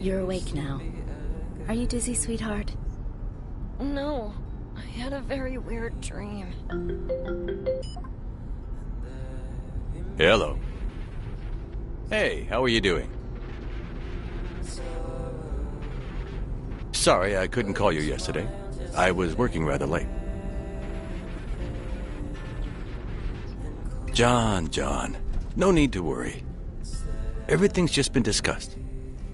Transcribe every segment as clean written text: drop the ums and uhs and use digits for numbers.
You're awake now. Are you dizzy, sweetheart? No, I had a very weird dream. Hello. Hey, how are you doing? Sorry I couldn't call you yesterday. I was working rather late. John, no need to worry. Everything's just been discussed.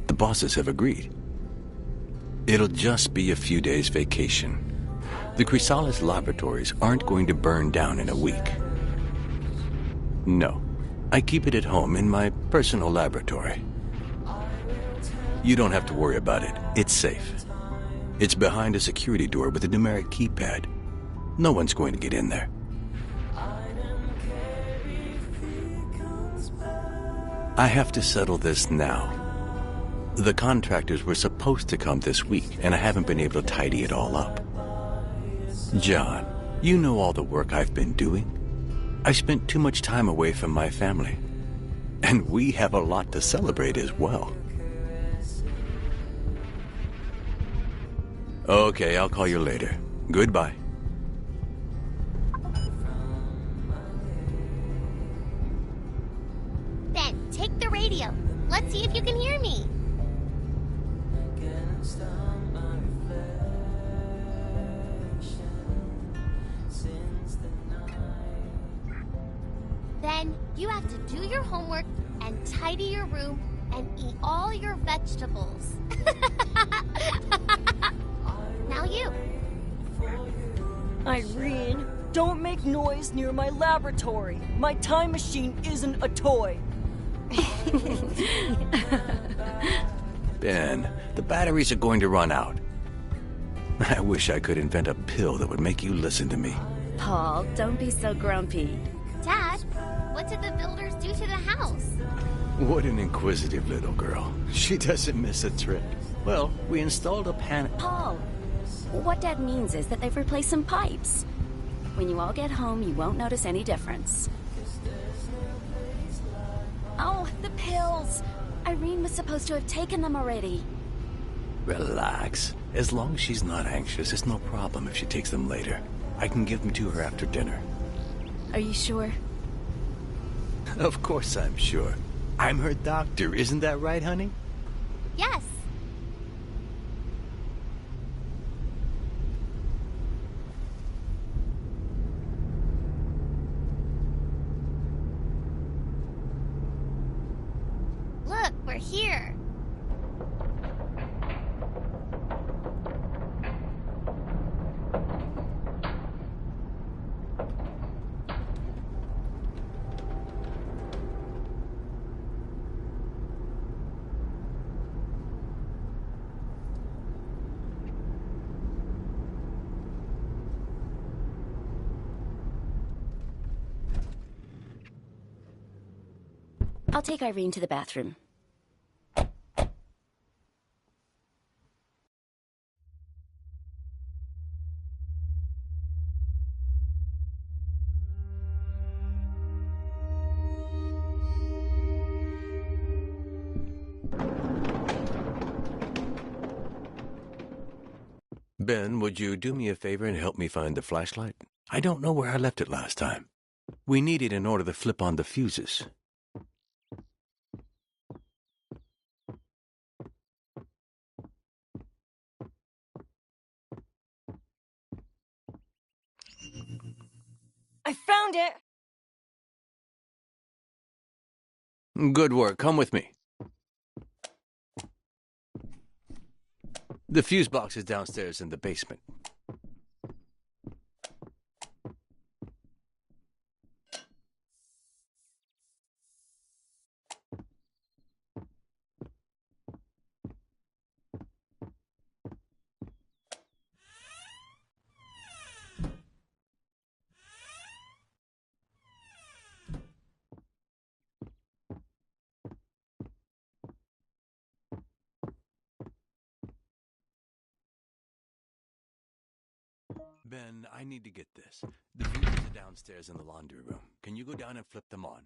The bosses have agreed. It'll just be a few days vacation. The Chrysalis laboratories aren't going to burn down in a week. No, I keep it at home in my personal laboratory. You don't have to worry about it. It's safe. It's behind a security door with a numeric keypad. No one's going to get in there. I have to settle this now. The contractors were supposed to come this week, and I haven't been able to tidy it all up. John, you know all the work I've been doing. I've spent too much time away from my family. And we have a lot to celebrate as well. Okay, I'll call you later. Goodbye. Ben, take the radio. Let's see if you can hear me. Then you have to do your homework and tidy your room and eat all your vegetables. Now you. Irene, don't make noise near my laboratory. My time machine isn't a toy. Ben, the batteries are going to run out. I wish I could invent a pill that would make you listen to me. Paul, don't be so grumpy. Dad, what did the builders do to the house? What an inquisitive little girl. She doesn't miss a trick. Well, we installed a pan... Paul, what Dad means is that they've replaced some pipes. When you all get home, you won't notice any difference. Oh, the pills! Irene was supposed to have taken them already. Relax. As long as she's not anxious, it's no problem if she takes them later. I can give them to her after dinner. Are you sure? Of course I'm sure. I'm her doctor, isn't that right, honey? Yes. Look, we're here. I'll take Irene to the bathroom. Ben, would you do me a favor and help me find the flashlight? I don't know where I left it last time. We need it in order to flip on the fuses. I found it! Good work. Come with me. The fuse box is downstairs in the basement. Ben, I need to get this. The fuses are downstairs in the laundry room. Can you go down and flip them on?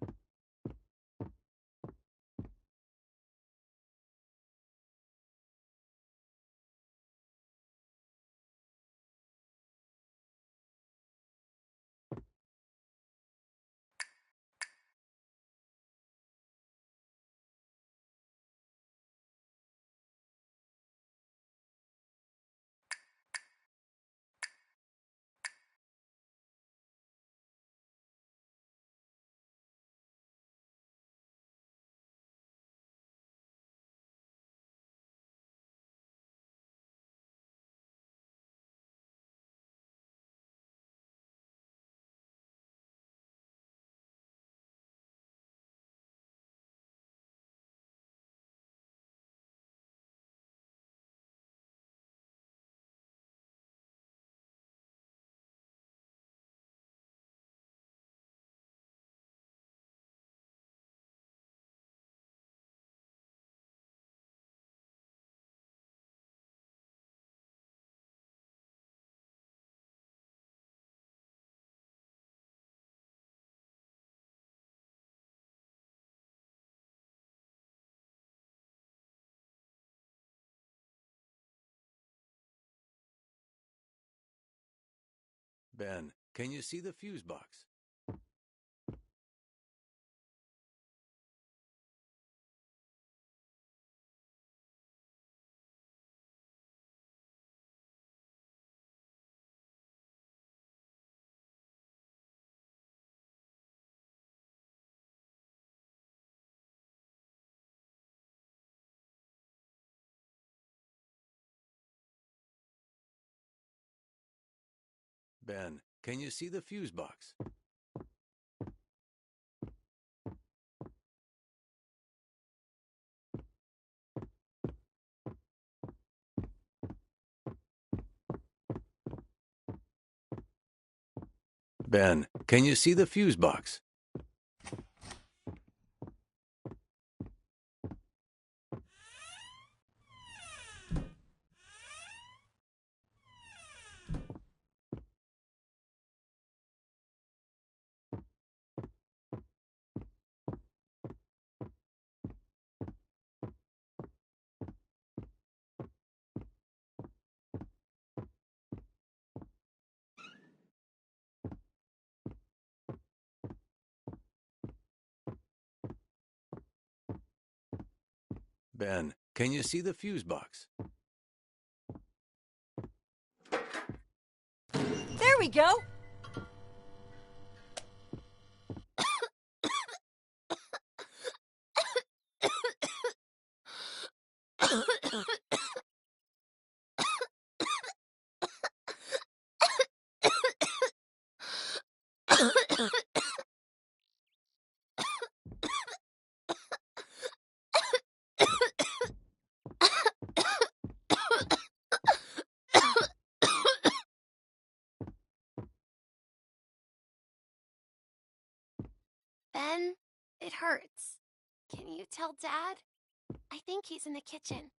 Ben, can you see the fuse box? Ben, can you see the fuse box? Ben, can you see the fuse box? Ben, can you see the fuse box? There we go! Ben, it hurts. Can you tell Dad? I think he's in the kitchen.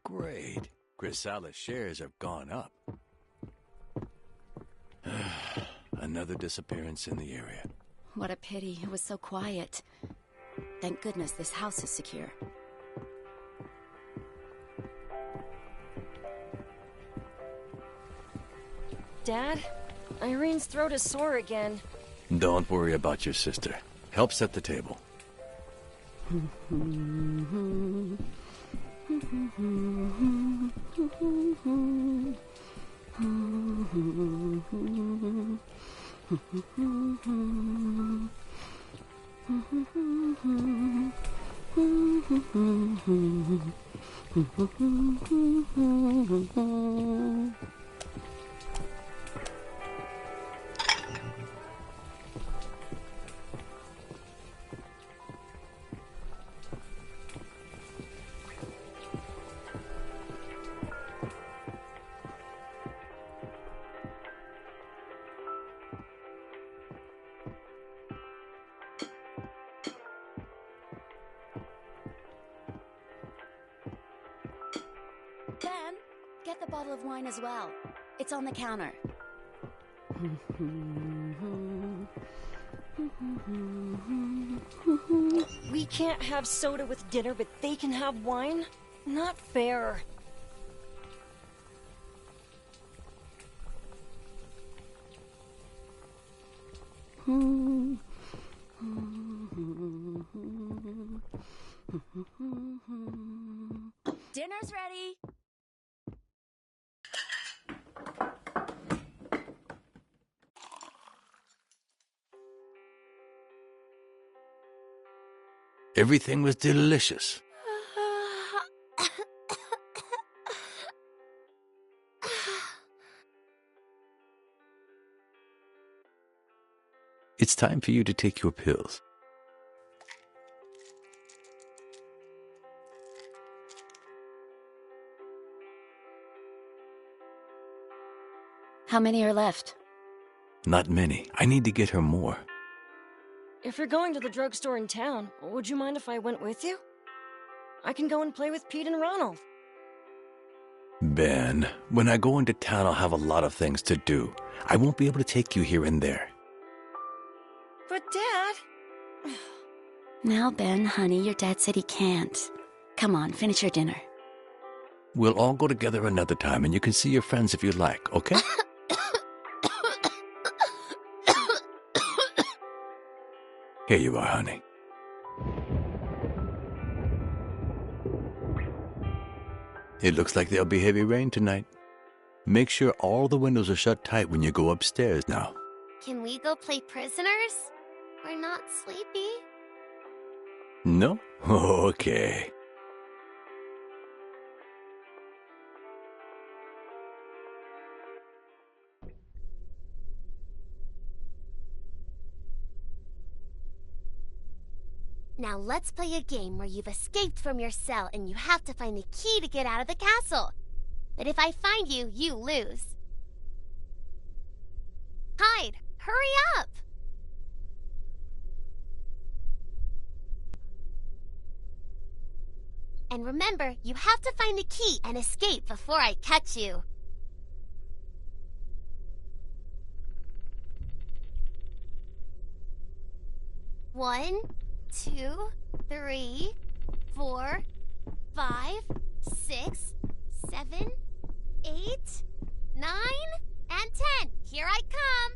Great. Grisala's shares have gone up. Another disappearance in the area. What a pity. It was so quiet. Thank goodness this house is secure. Dad, Irene's throat is sore again. Don't worry about your sister. Help set the table. Ben, get the bottle of wine as well. It's on the counter. We can't have soda with dinner, but they can have wine? Not fair. Dinner's ready. Everything was delicious. It's time for you to take your pills. How many are left? Not many. I need to get her more. If you're going to the drugstore in town, would you mind if I went with you? I can go and play with Pete and Ronald. Ben, when I go into town, I'll have a lot of things to do. I won't be able to take you here and there. But Dad... Now, Ben, honey, your dad said he can't. Come on, finish your dinner. We'll all go together another time, and you can see your friends if you like, okay? Here you are, honey. It looks like there'll be heavy rain tonight. Make sure all the windows are shut tight when you go upstairs now. Can we go play prisoners? We're not sleepy. No? Okay. Now let's play a game where you've escaped from your cell and you have to find the key to get out of the castle. But if I find you, you lose. Hide! Hurry up! And remember, you have to find the key and escape before I catch you. One, 2, 3, 4, 5, 6, 7, 8, 9, and 10. Here I come.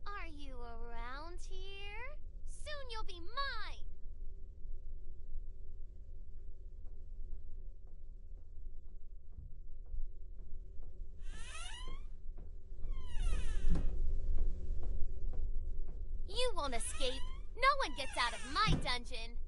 Are you around here? Soon you'll be mine. You won't escape. No one gets out of my dungeon.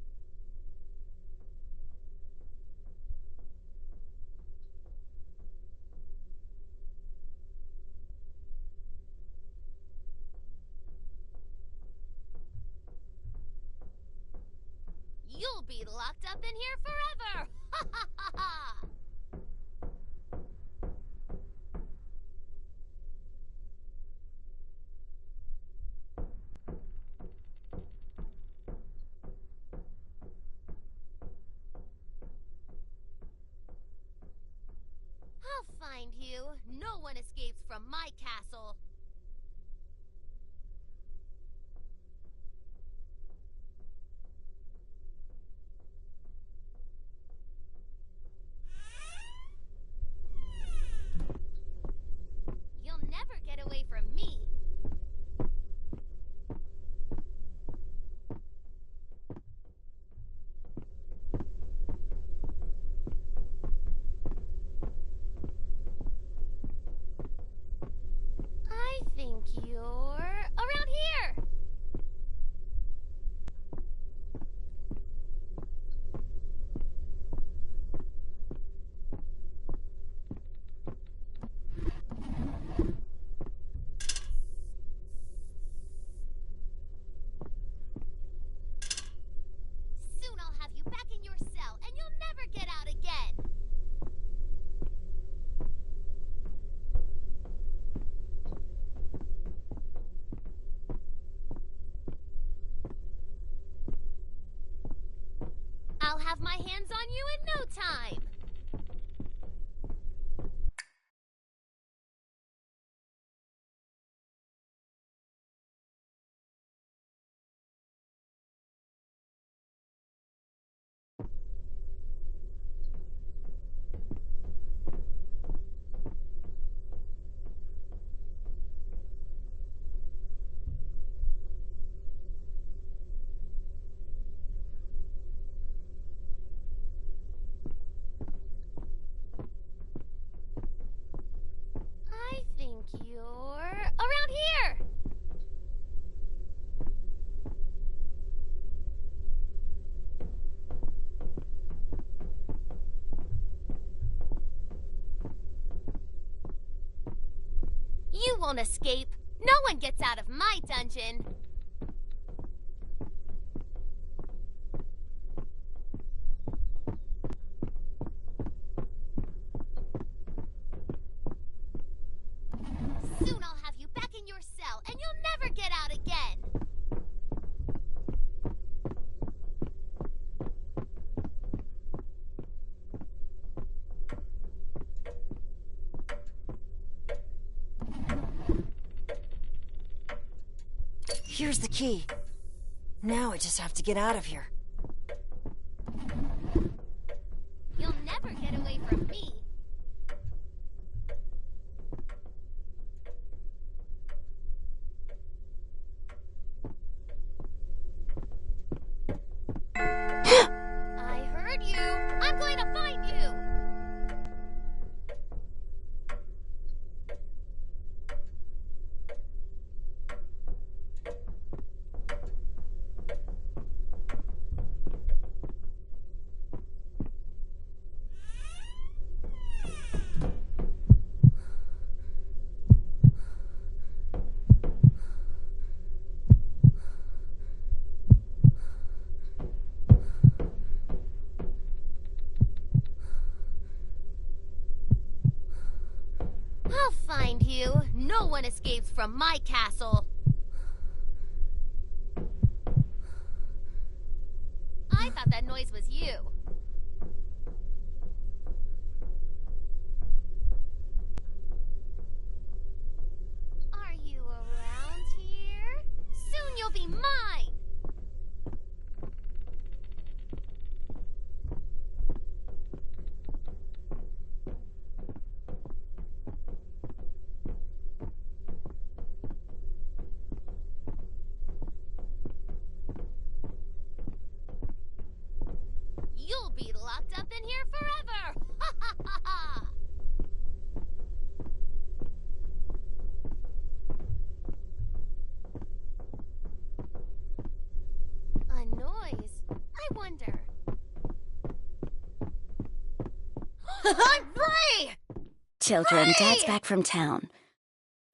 You'll be locked up in here forever! Ha ha ha ha! I'll find you. No one escapes from my castle. You'll never get away from me. I think you're around here. Soon I'll have you back in your cell, and you'll never get out again. I'll have my hands on you in no time. You won't escape. No one gets out of my dungeon. Soon I'll have you back in your cell, and you'll never get out again. Here's the key. Now I just have to get out of here. You'll never get away from me. I heard you. I'm going to find you. I'll find you. No one escapes from my castle. I thought that noise was you. Are you around here? Soon you'll be mine. You'll be locked up in here forever! Ha ha ha ha! A noise? I wonder. I'm free! Children, Hey! Dad's back from town.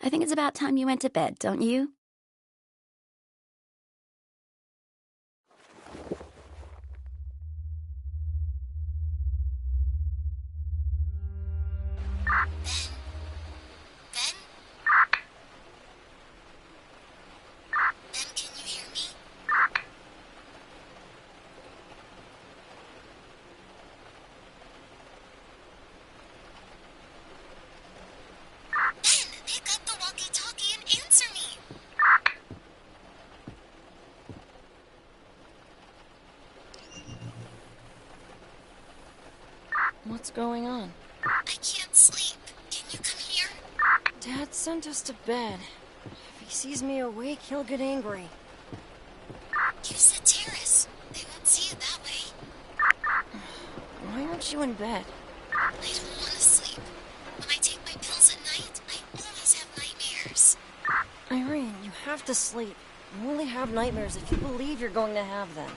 I think it's about time you went to bed, don't you? Ben? Ben, can you hear me? Ben, pick up the walkie-talkie and answer me! What's going on? I can't sleep. Can you come here? Dad sent us to bed. If he sees me awake, he'll get angry. Use the terrace. They won't see it that way. Why aren't you in bed? I don't want to sleep. When I take my pills at night, I always have nightmares. Irene, you have to sleep. You only have nightmares if you believe you're going to have them.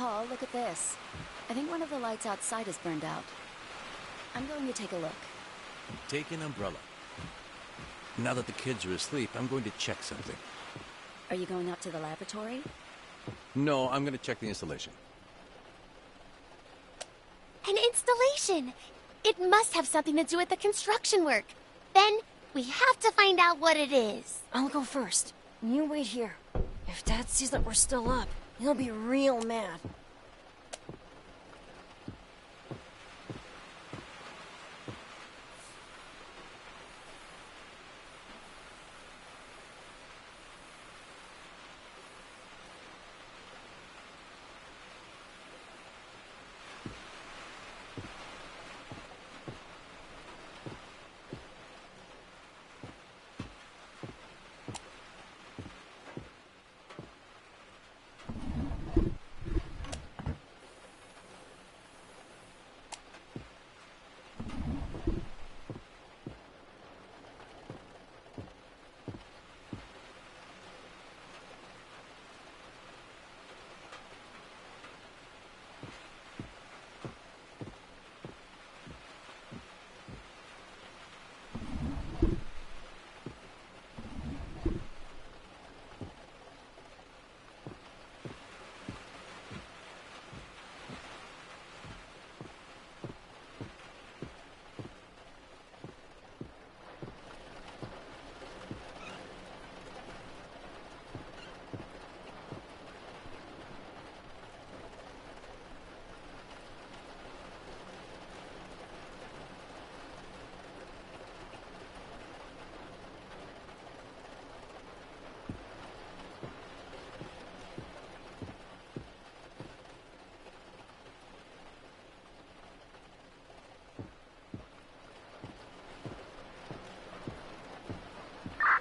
Paul, look at this. I think one of the lights outside is burned out. I'm going to take a look. Take an umbrella. Now that the kids are asleep, I'm going to check something. Are you going up to the laboratory? No, I'm going to check the installation. An installation! It must have something to do with the construction work. Then, we have to find out what it is. I'll go first. You wait here. If Dad sees that we're still up, he'll be real mad.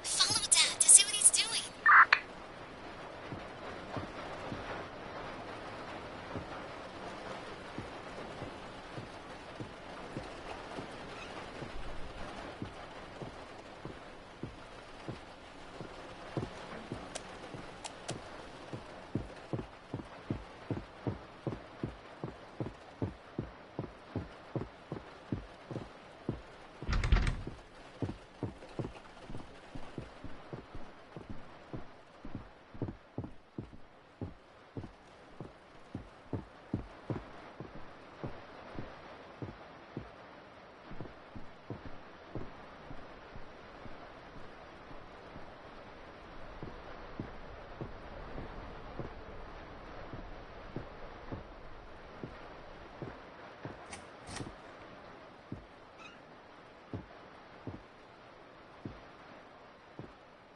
Follow Dad to see what he's doing.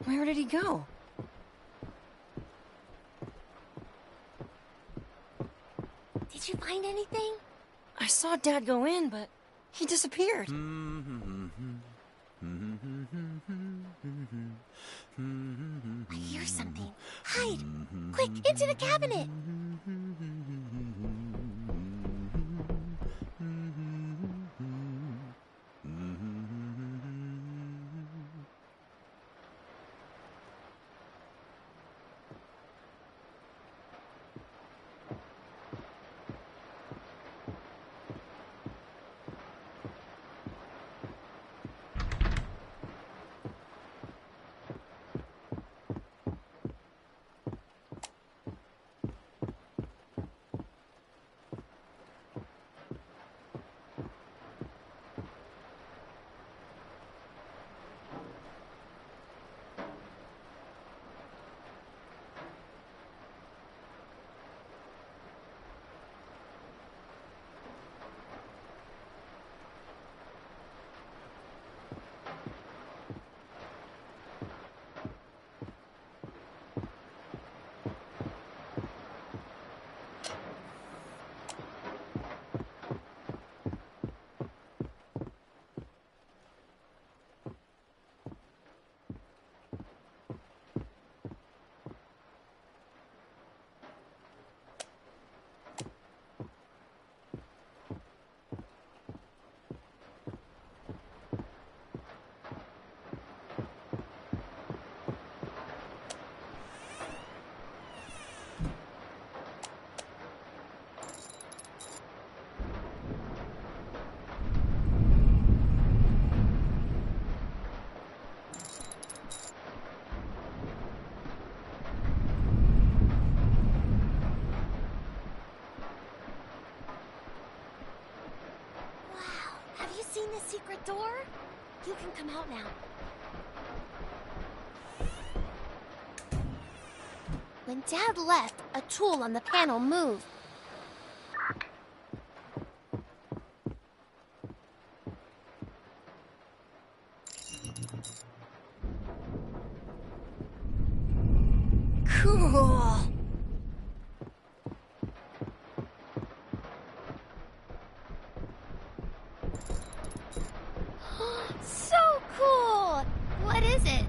Where did he go? Did you find anything? I saw Dad go in, but he disappeared. I hear something. Hide! Quick, into the cabinet! door? You can come out now. When Dad left, a tool on the panel moved. Cool. So cool! What is it?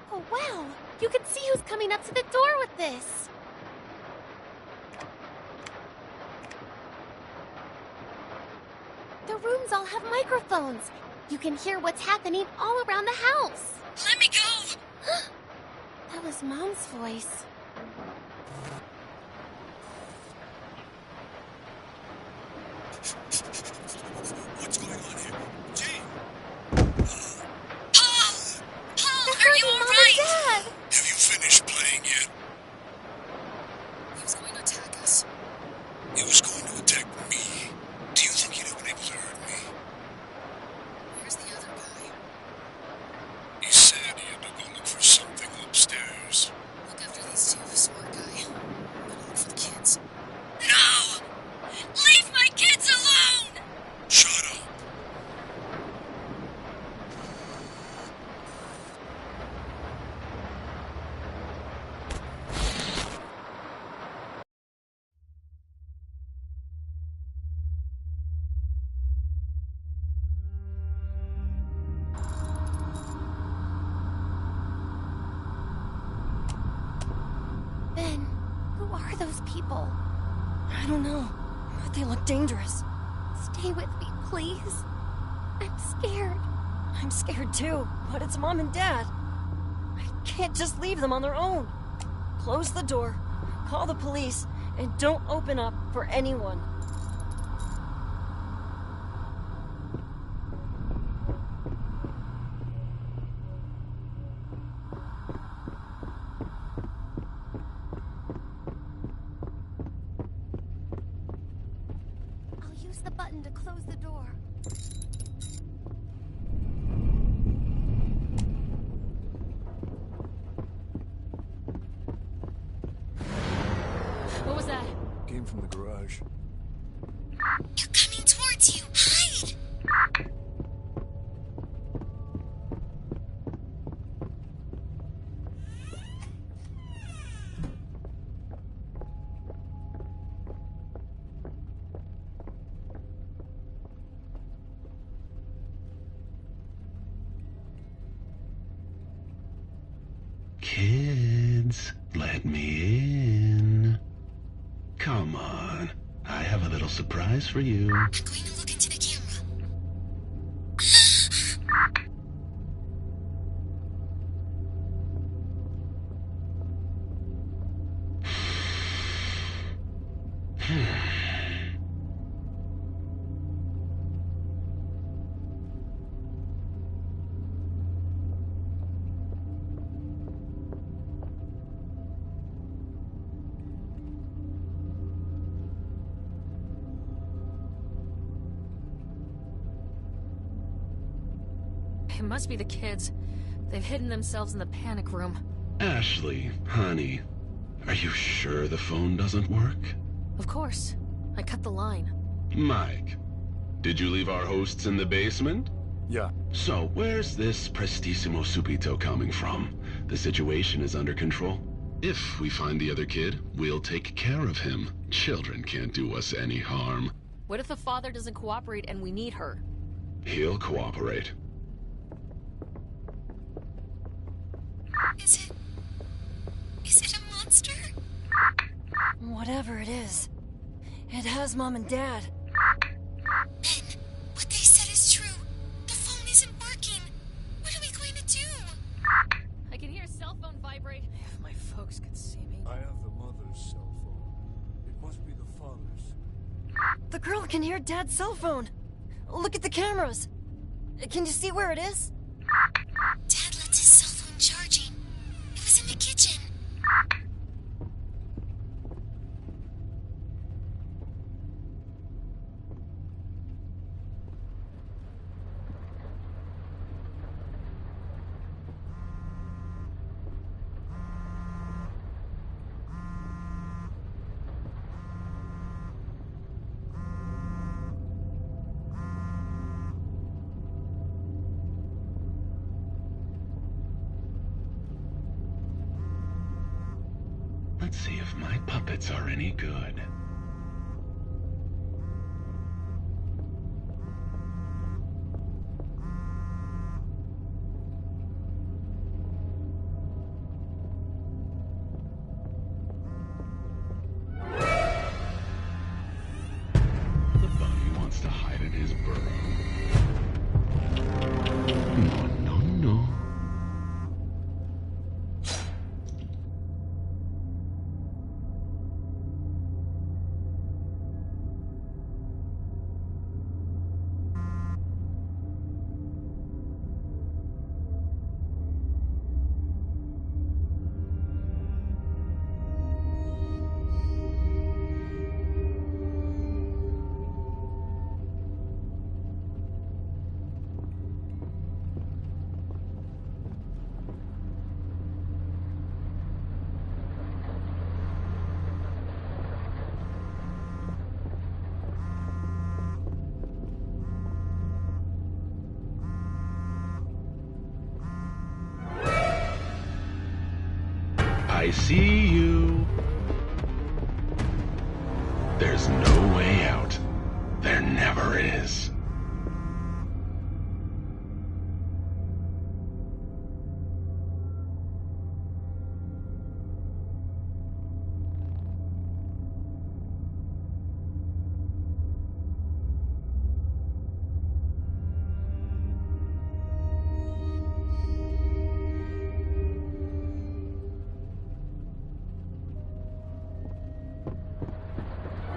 Oh, wow! You can see who's coming up to the door with this! The rooms all have microphones. You can hear what's happening all around the house. Let me go! That was Mom's voice. What's going on here? Jane! Paul! Paul, They're are you hurting Mom alright? and Dad! Have you finished playing yet? He was going to attack us. He was going to attack me. Do you think he'd have been able to hurt me? Where's the other guy? He said he had to go look for something upstairs. Look after these two, smart guy. I'm gonna look for the kids. No! Leave my kids alone! Shut up. Ben, who are those people? I don't know, but they look dangerous. Stay with me, please. I'm scared. I'm scared too, but it's Mom and Dad. I can't just leave them on their own. Close the door, call the police, and don't open up for anyone. I'll use the button to close the door. What was that? Came from the garage. They're coming towards you. Hide! Kids, let me in. Come on. I have a little surprise for you. I'm going to look into the camera. It must be the kids. They've hidden themselves in the panic room. Ashley, honey, are you sure the phone doesn't work? Of course. I cut the line. Mike, did you leave our hosts in the basement? Yeah. So, where's this Prestissimo Subito coming from? The situation is under control. If we find the other kid, we'll take care of him. Children can't do us any harm. What if the father doesn't cooperate and we need her? He'll cooperate. Is it a monster? Whatever it is, it has Mom and Dad. Ben, what they said is true. The phone isn't working. What are we going to do? The girl can hear Dad's cell phone. Look at the cameras. Can you see where it is? Dad left his cell phone charging. It was in the kitchen. Let's see if my puppets are any good. The bunny wants to hide in his burrow. No, no, no. I see you. There's no way out. There never is.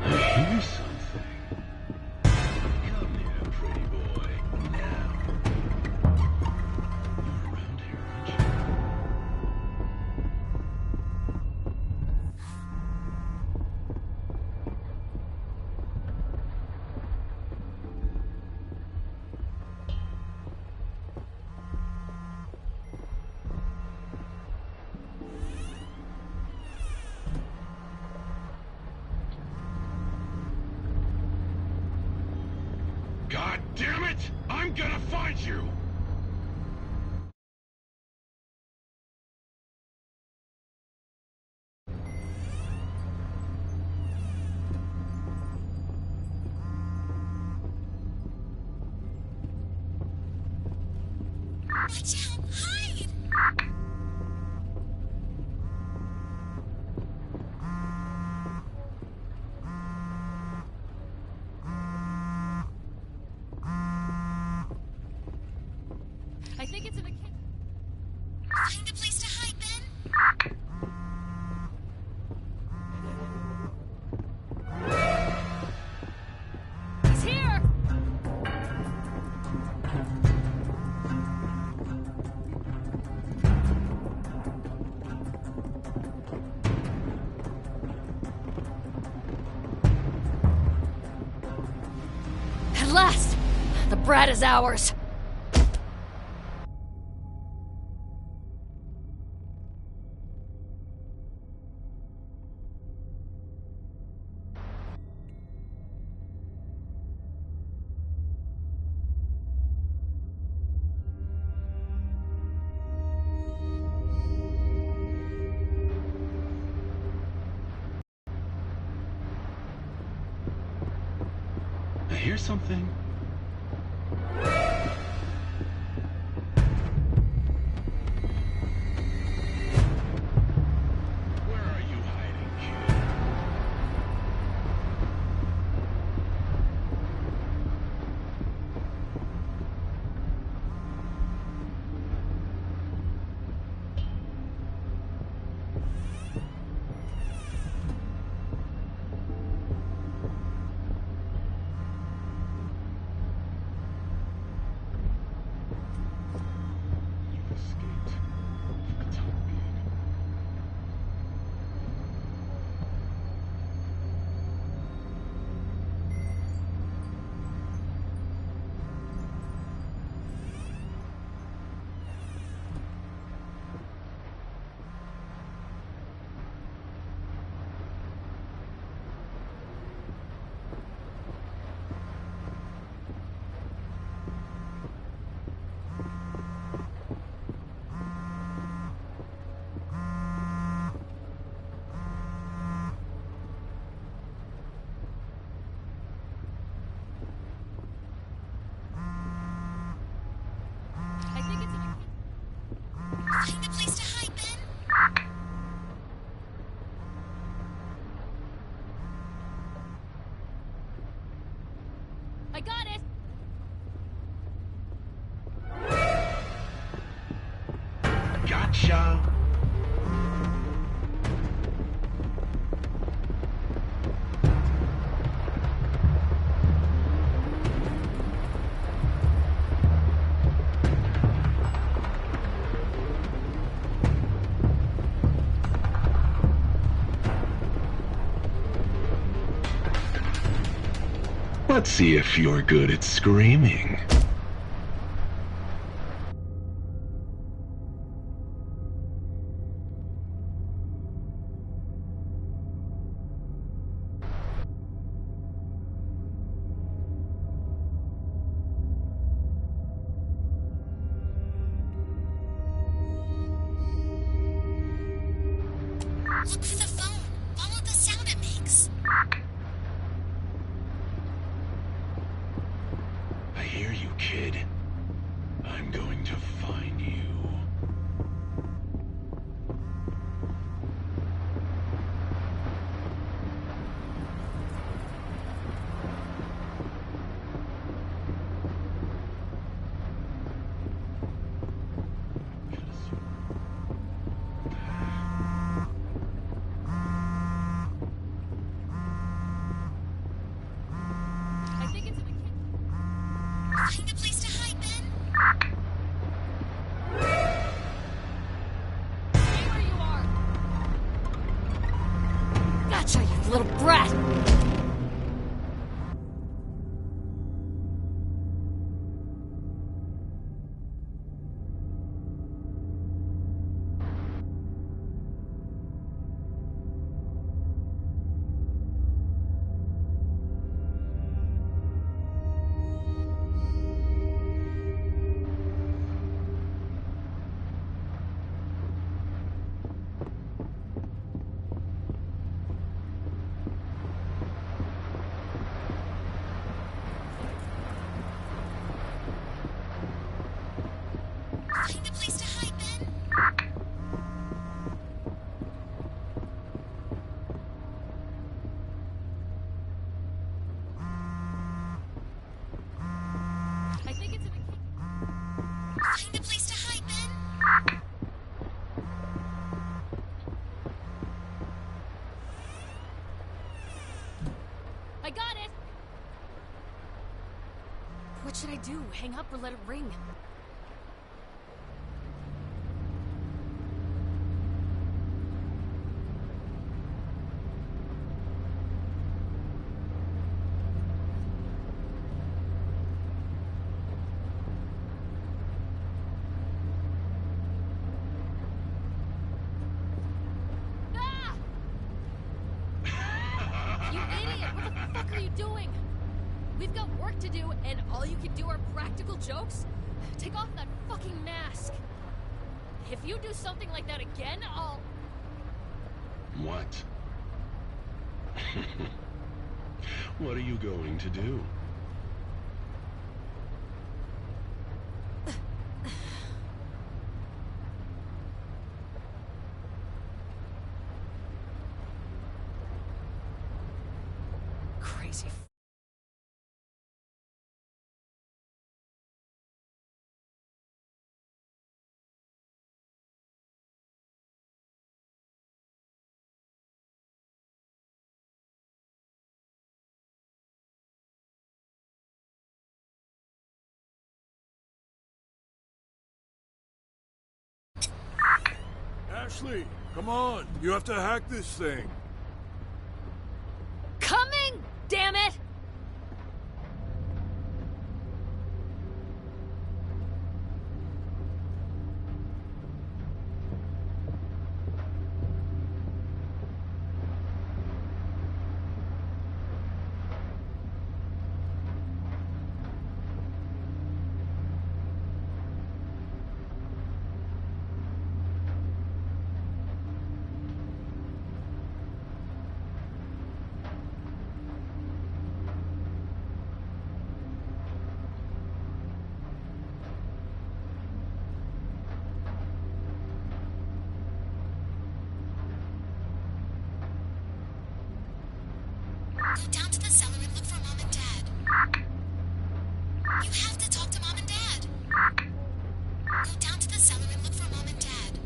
Here's something. Come here, pretty boy. Now. You're around here, aren't you? God damn it! I'm gonna find you! Watch out! Hide! I think it's in the kitchen. Find a place to hide, Ben. He's here! At last! The brat is ours! I hear something. Where are you hiding, kid? Gotcha. Let's see if you're good at screaming. Look for the phone. Follow the sound it makes. I hear you, kid. I'm going to find you. I think it's in the kitchen. Find a place to hide, Ben. Stay where you are. Gotcha, you little brat. Find a place to hide, Ben. I think it's in the kitchen. Find a place to hide, Ben. I got it! What should I do? Hang up or let it ring? Ah! You idiot! What the fuck are you doing? We've got work to do, and all you can do are practical jokes? Take off that fucking mask. If you do something like that again, I'll... What? What are you going to do? Crazy f... Ashley, come on. You have to hack this thing. Coming! Damn it! Go down to the cellar and look for Mom and Dad. You have to talk to Mom and Dad. Go down to the cellar and look for Mom and Dad.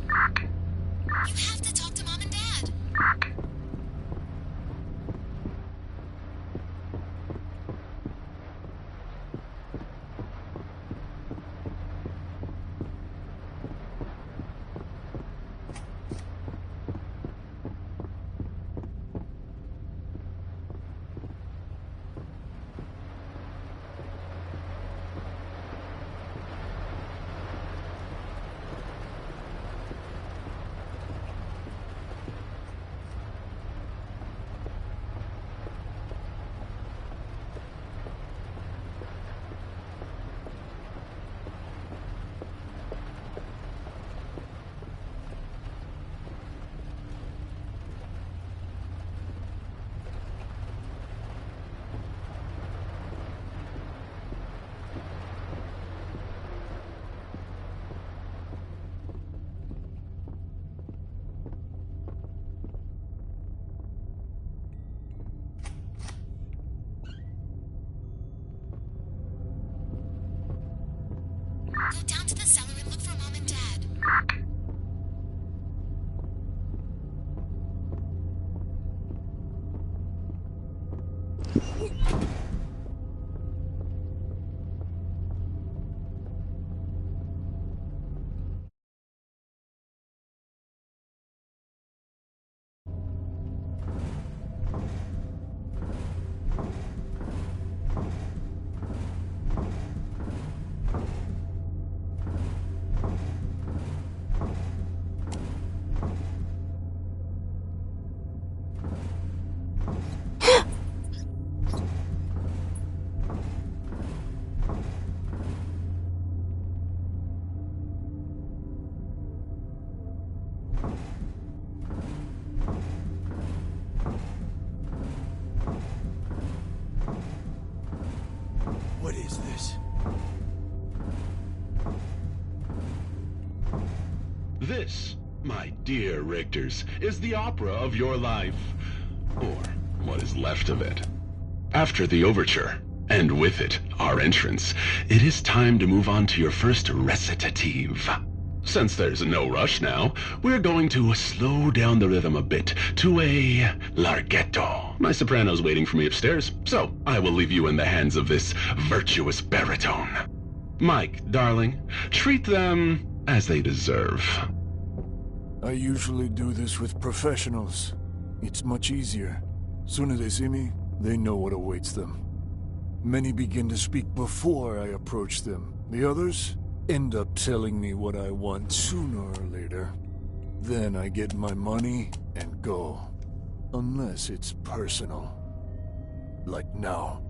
Go down to the cellar and look for Mom and Dad. What is this? This, my dear Richters, is the opera of your life. Or what is left of it. After the overture, and with it, our entrance, it is time to move on to your first recitative. Since there's no rush now, we're going to slow down the rhythm a bit to a larghetto. My soprano's waiting for me upstairs, so I will leave you in the hands of this virtuous baritone. Mike, darling, treat them as they deserve. I usually do this with professionals. It's much easier. Soon as they see me, they know what awaits them. Many begin to speak before I approach them. The others end up telling me what I want sooner or later. Then I get my money and go. Unless it's personal. Like now.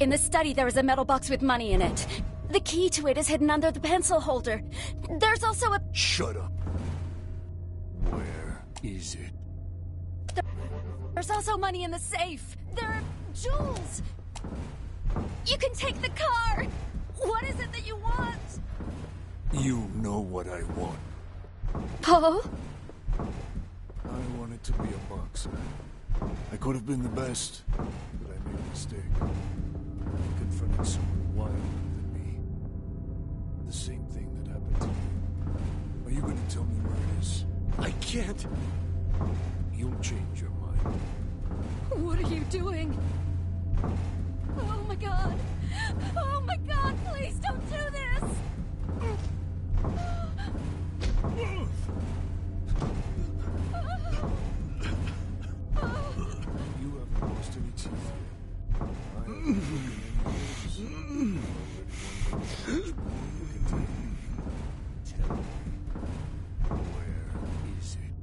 In the study, there is a metal box with money in it. The key to it is hidden under the pencil holder. There's also a... Shut up. Where is it? There's also money in the safe. There are jewels. You can take the car. What is it that you want? You know what I want. Paul? I wanted to be a boxer. I could have been the best, but I made a mistake. I confronted someone wilder than me. The same thing that happened to you. Are you going to tell me where it is? I can't. You'll change your mind. What are you doing? Oh my god! Oh my god, please don't do this! You haven't lost any teeth yet. I haven't broken any bones. Tell me, where is it?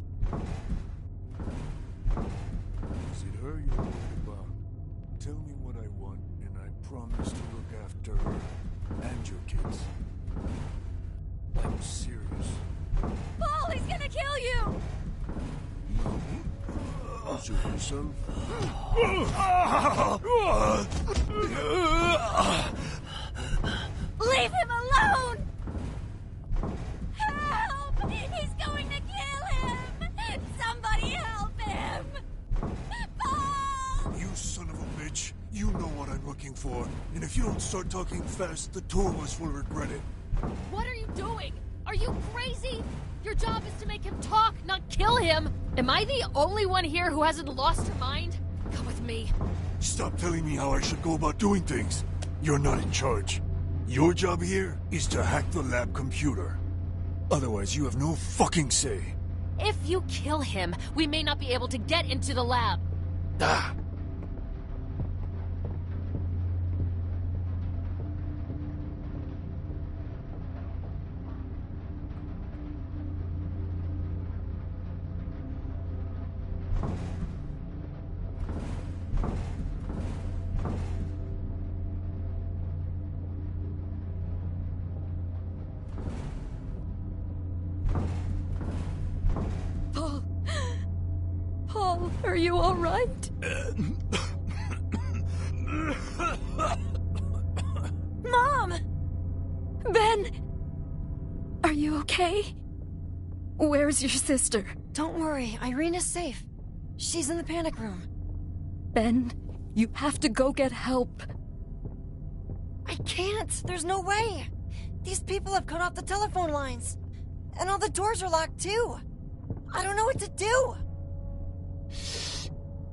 Is it her you're worried about? Tell me what I want, and I promise to look after her and your kids. I'm serious. Paul, he's gonna kill you! Suit yourself. Leave him alone! Help! He's going to kill him! Somebody help him! Paul! You son of a bitch. You know what I'm looking for. And if you don't start talking fast, the two of us will regret it. What are you doing? Are you crazy? Your job is to make him talk, not kill him. Am I the only one here who hasn't lost her mind? Come with me. Stop telling me how I should go about doing things. You're not in charge. Your job here is to hack the lab computer. Otherwise, you have no fucking say. If you kill him, we may not be able to get into the lab. Ah! Paul, are you all right? Mom! Ben! Are you okay? Where's your sister? Don't worry, Irina's safe. She's in the panic room. Ben, you have to go get help. I can't. There's no way. These people have cut off the telephone lines. And all the doors are locked, too. I don't know what to do.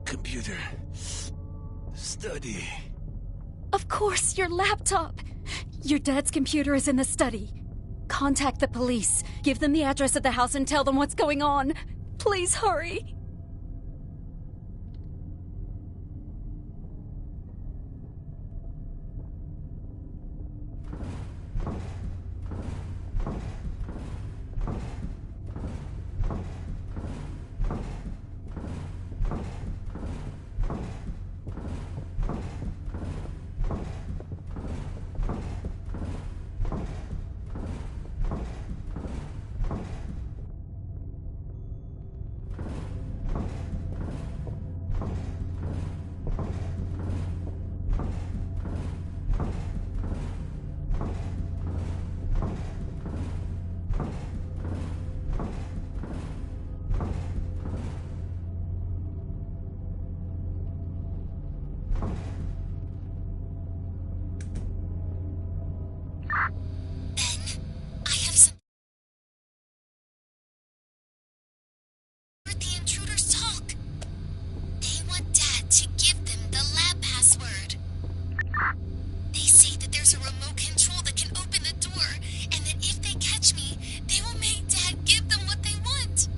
Computer. Study. Of course, your laptop. Your dad's computer is in the study. Contact the police. Give them the address of the house and tell them what's going on. Please hurry. The intruders talk. They want Dad to give them the lab password. They say that there's a remote control that can open the door, and that if they catch me, they will make Dad give them what they want.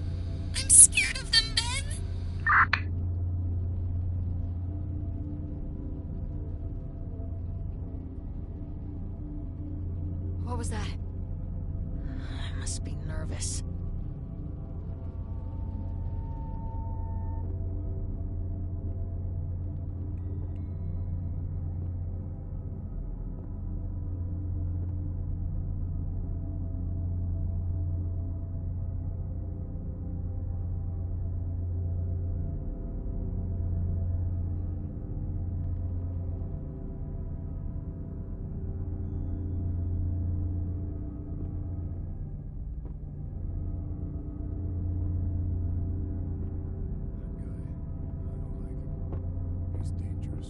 I'm scared of them, Ben. What was that? I must be nervous. He's dangerous.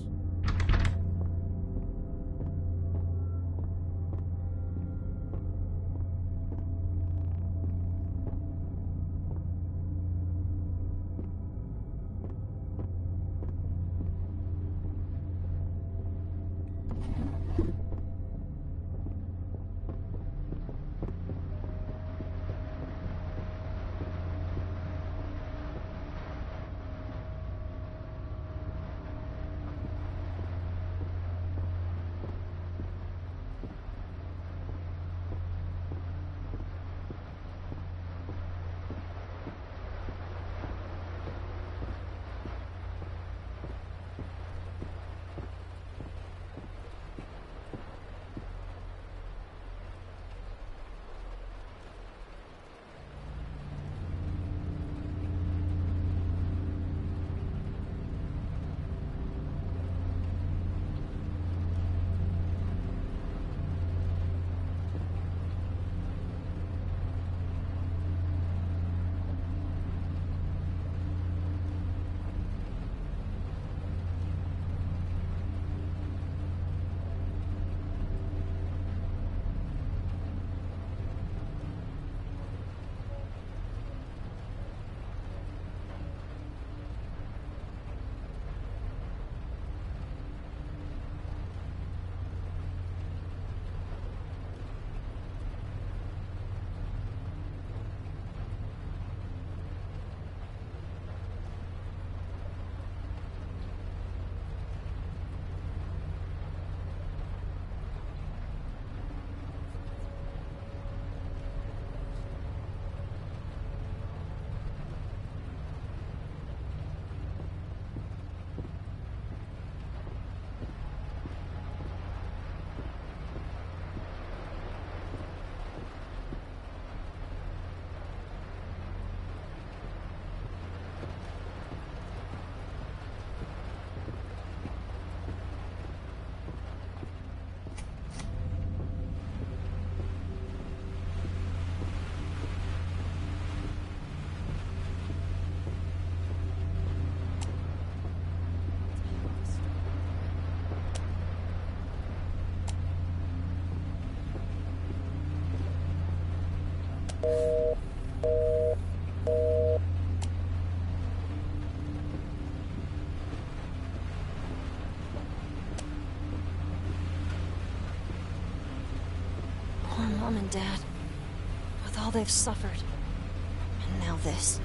Poor Mom and Dad. With all they've suffered. And now this.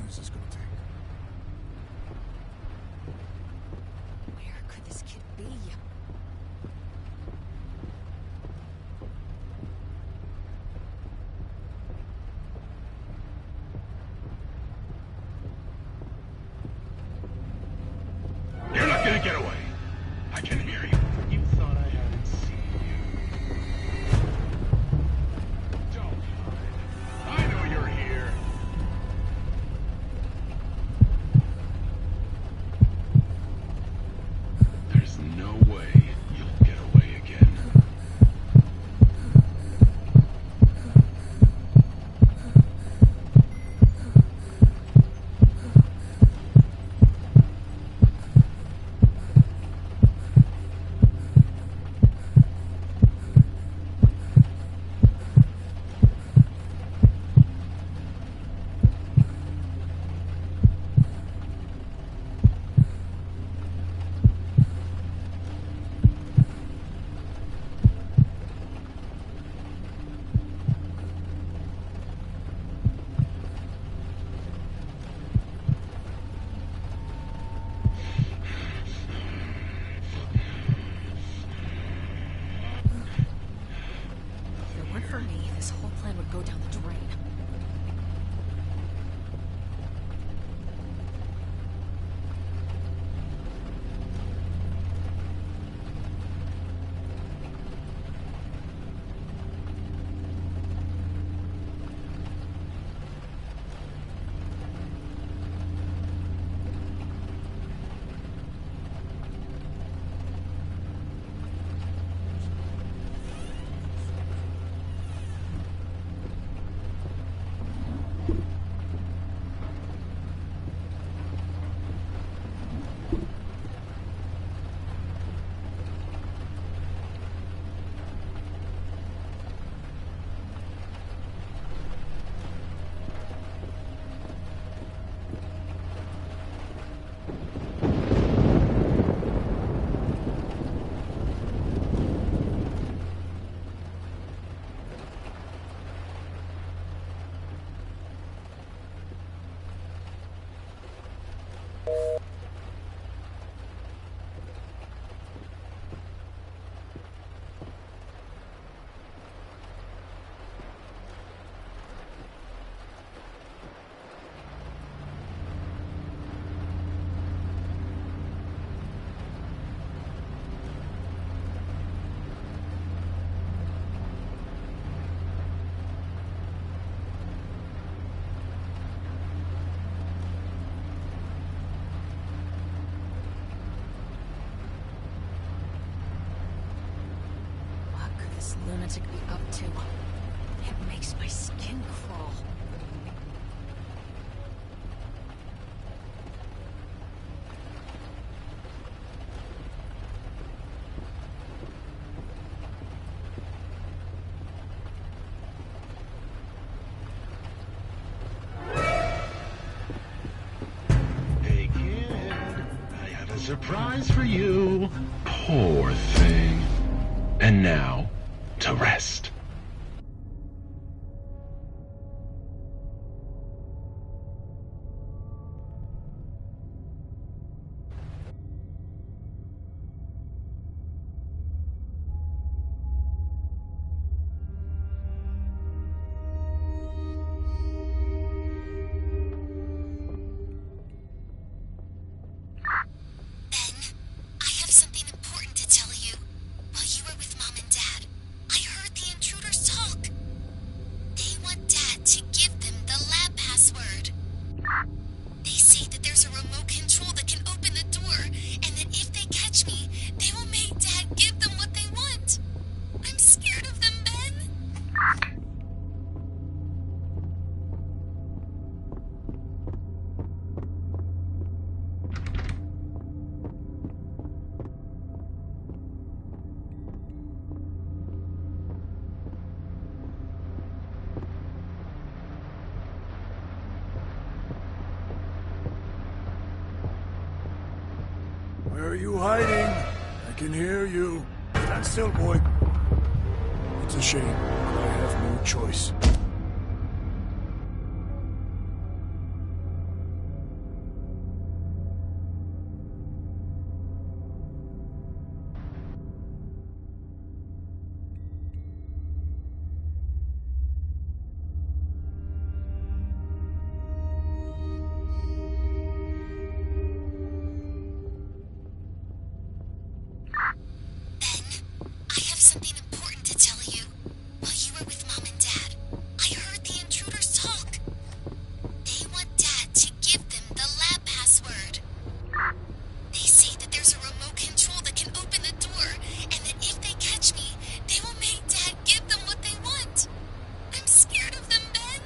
Is this gonna take? Where could this kid be? You're not gonna get away. I can hear you. You thought I hadn't seen you. Don't hide. I know you're here. There's no way you'll get away again. If it weren't for me, this whole plan would go down the drain. This lunatic be up to? It makes my skin crawl. Hey kid, I have a surprise for you. Poor thing. And now, to rest. I have something important to tell you. While you were with Mom and Dad, I heard the intruders talk. They want Dad to give them the lab password. They say that there's a remote control that can open the door, and that if they catch me, they will make Dad give them what they want. I'm scared of them, Ben. Where are you hiding? I can hear you. Stand still, boy. It's a shame, but I have no choice. I have something important to tell you. While you were with Mom and Dad, I heard the intruders talk. They want Dad to give them the lab password. They say that there's a remote control that can open the door, and that if they catch me, they will make Dad give them what they want. I'm scared of them, Ben.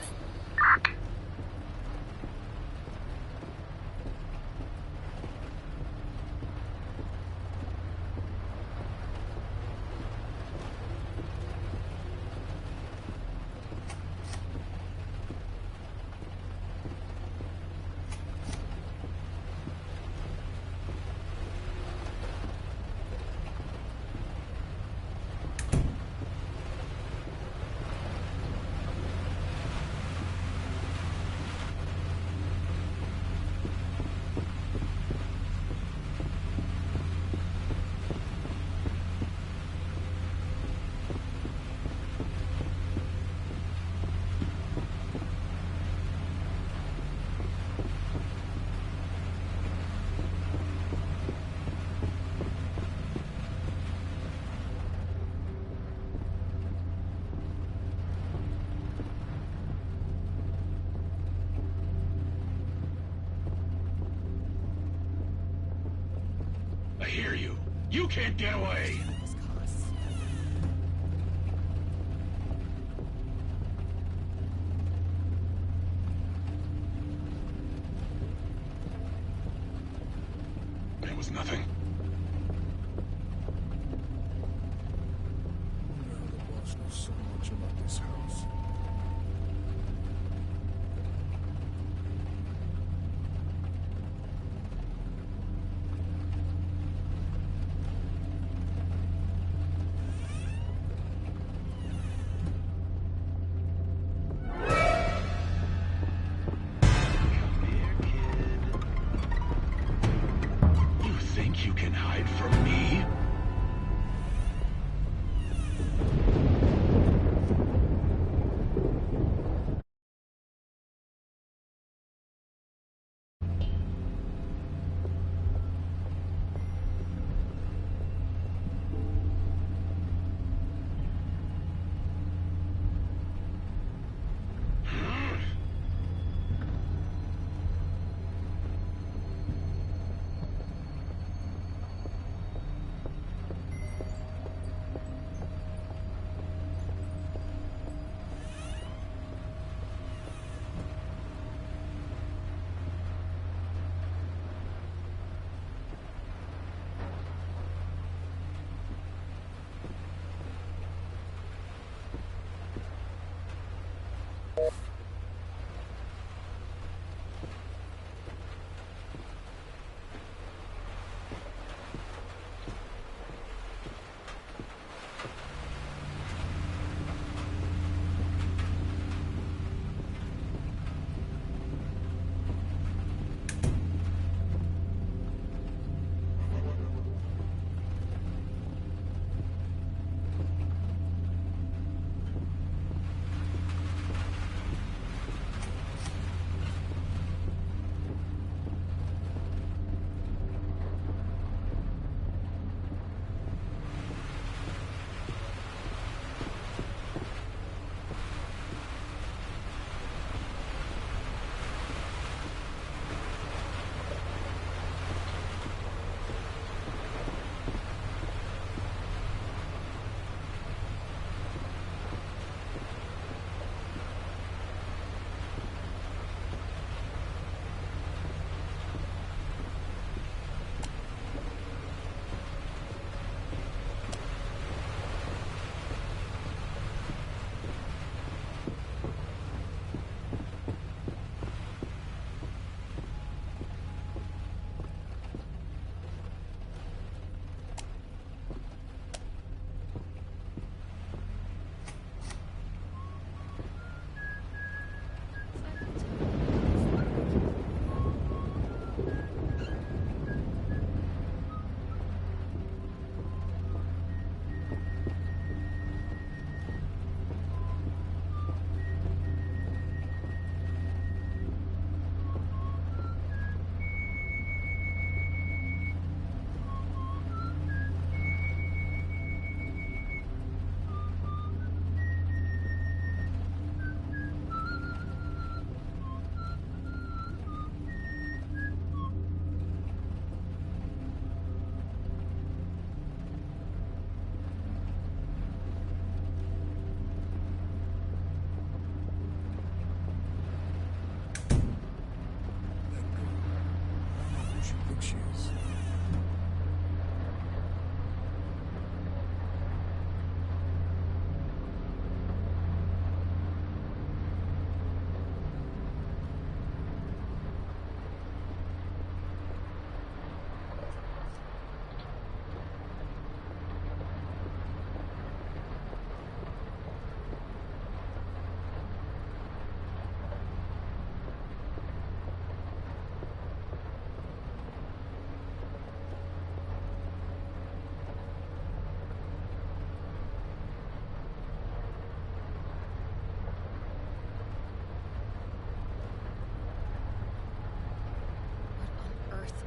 I hear you. You can't get away! It was nothing. Wonder how the boss knows so much about this house. You think you can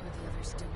What are the others doing?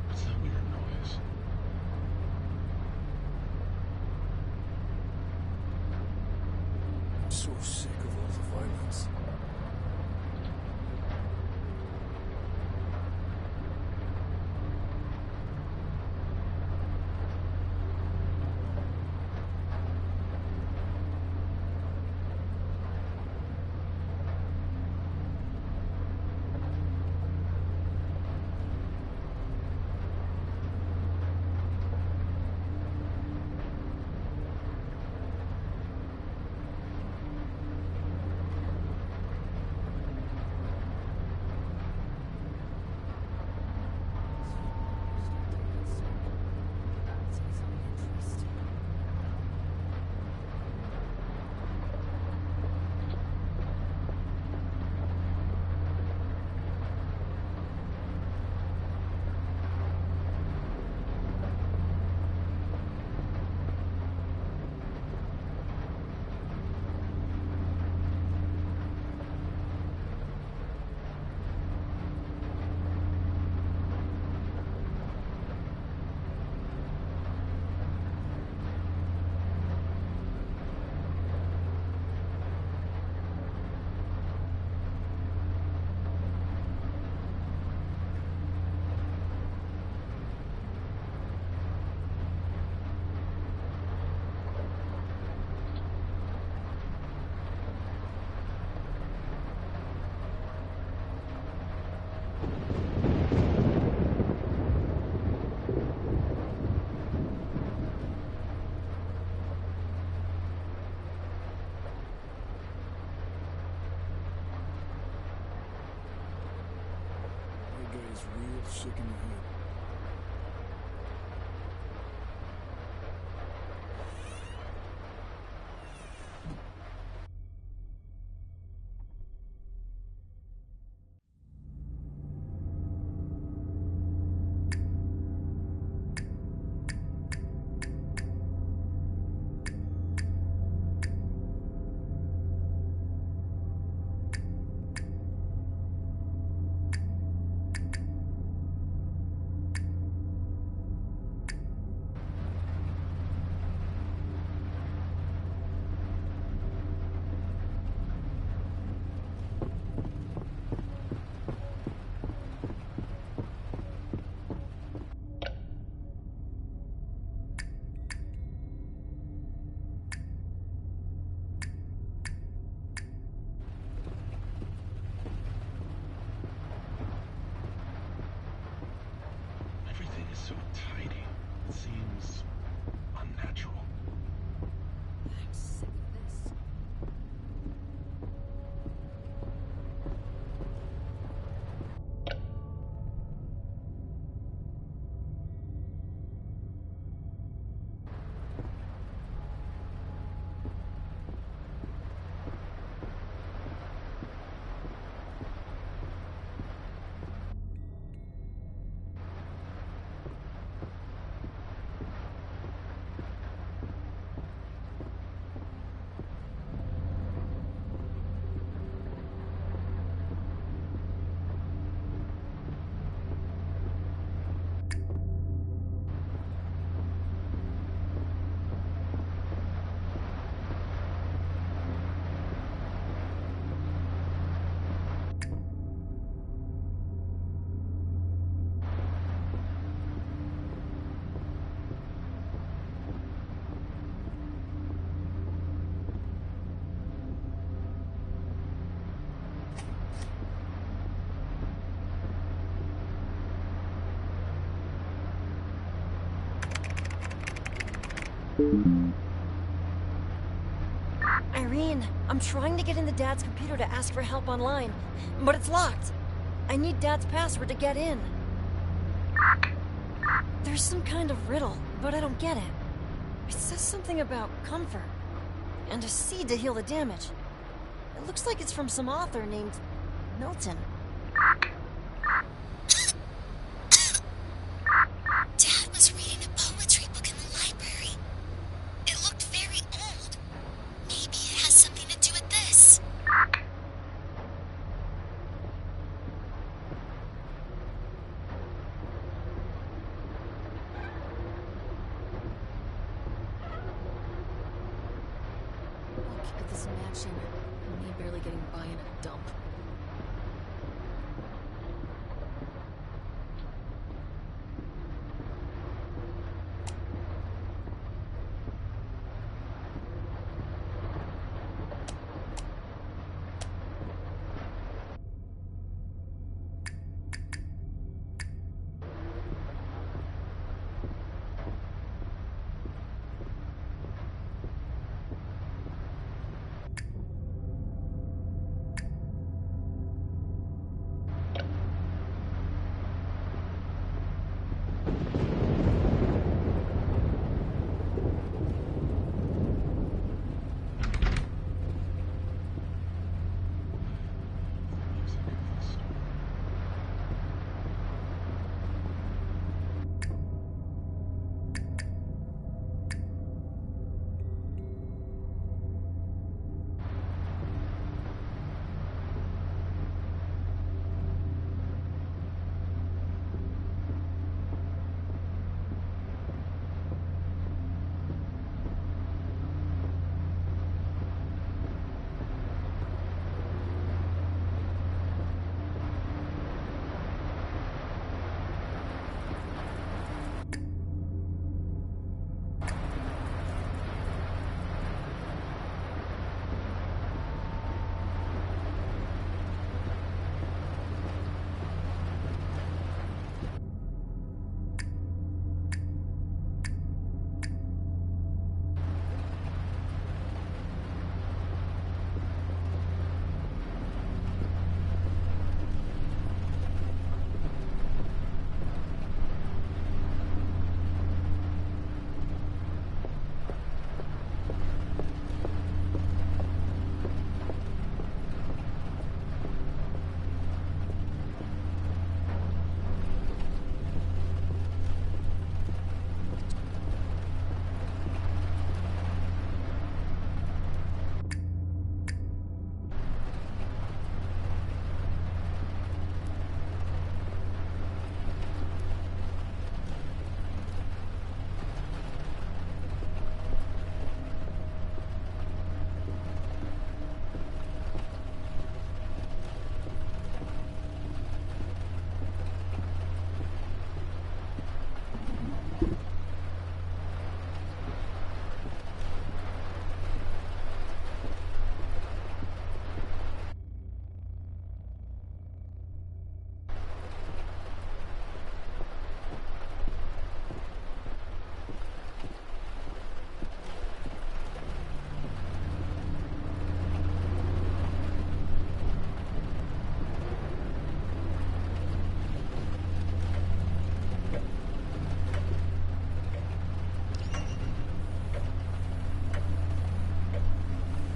What's that weird noise? I'm so sick of all the violence. That guy's real sick in the head. Everything is so tidy. It seems unnatural. I'm sick of this. Irene, I'm trying to get into Dad's computer to ask for help online, but it's locked. I need Dad's password to get in. There's some kind of riddle, but I don't get it. It says something about comfort, and a seed to heal the damage. It looks like it's from some author named Milton. Dad was reading a poetry book in the library. It looked very old. Maybe it has something to do with this. Look at this mansion. Me barely getting by in a dump.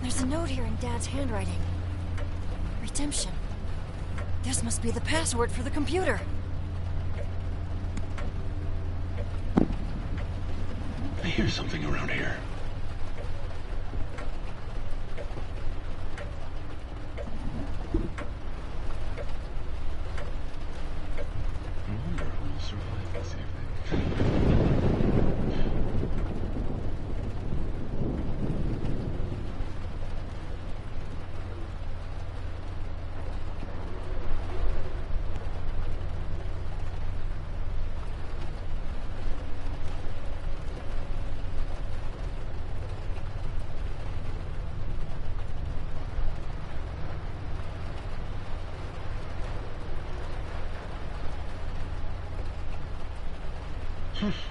There's a note here in Dad's handwriting. Redemption. This must be the password for the computer. I hear something around here. I wonder who will survive this evening.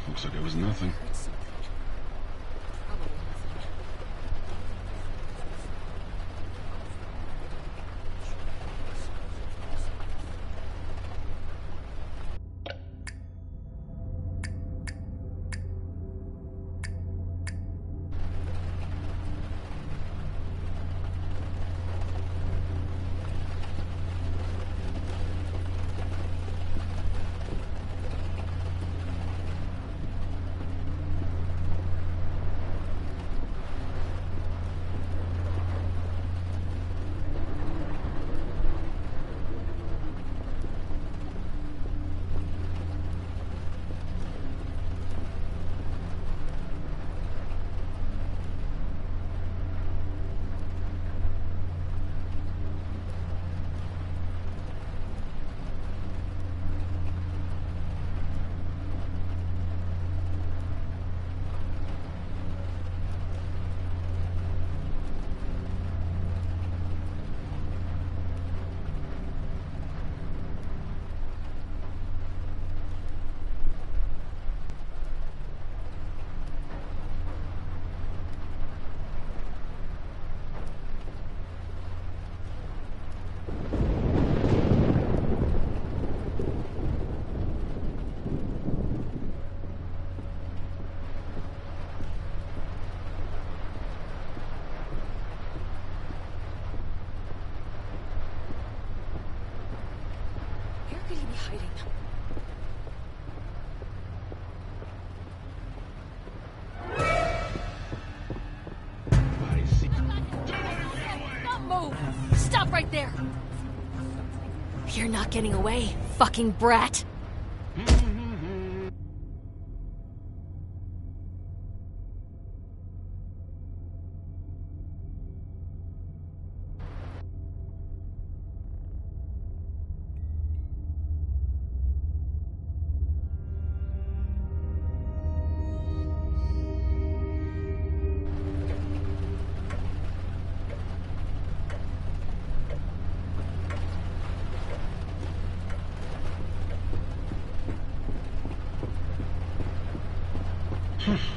Looks like it was nothing. hiding. I see. Don't move! Stop right there! You're not getting away, fucking brat!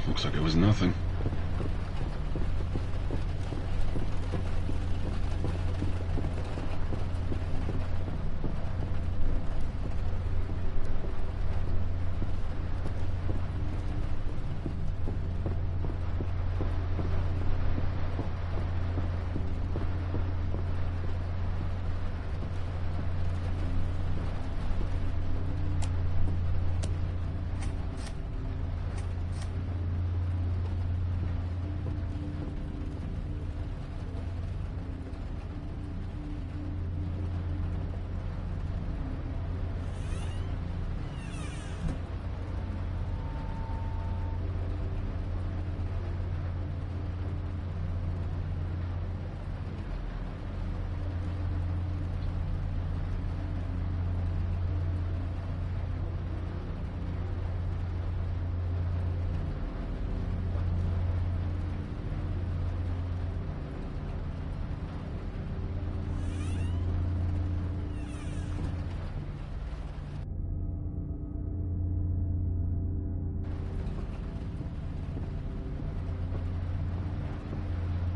Looks like it was nothing.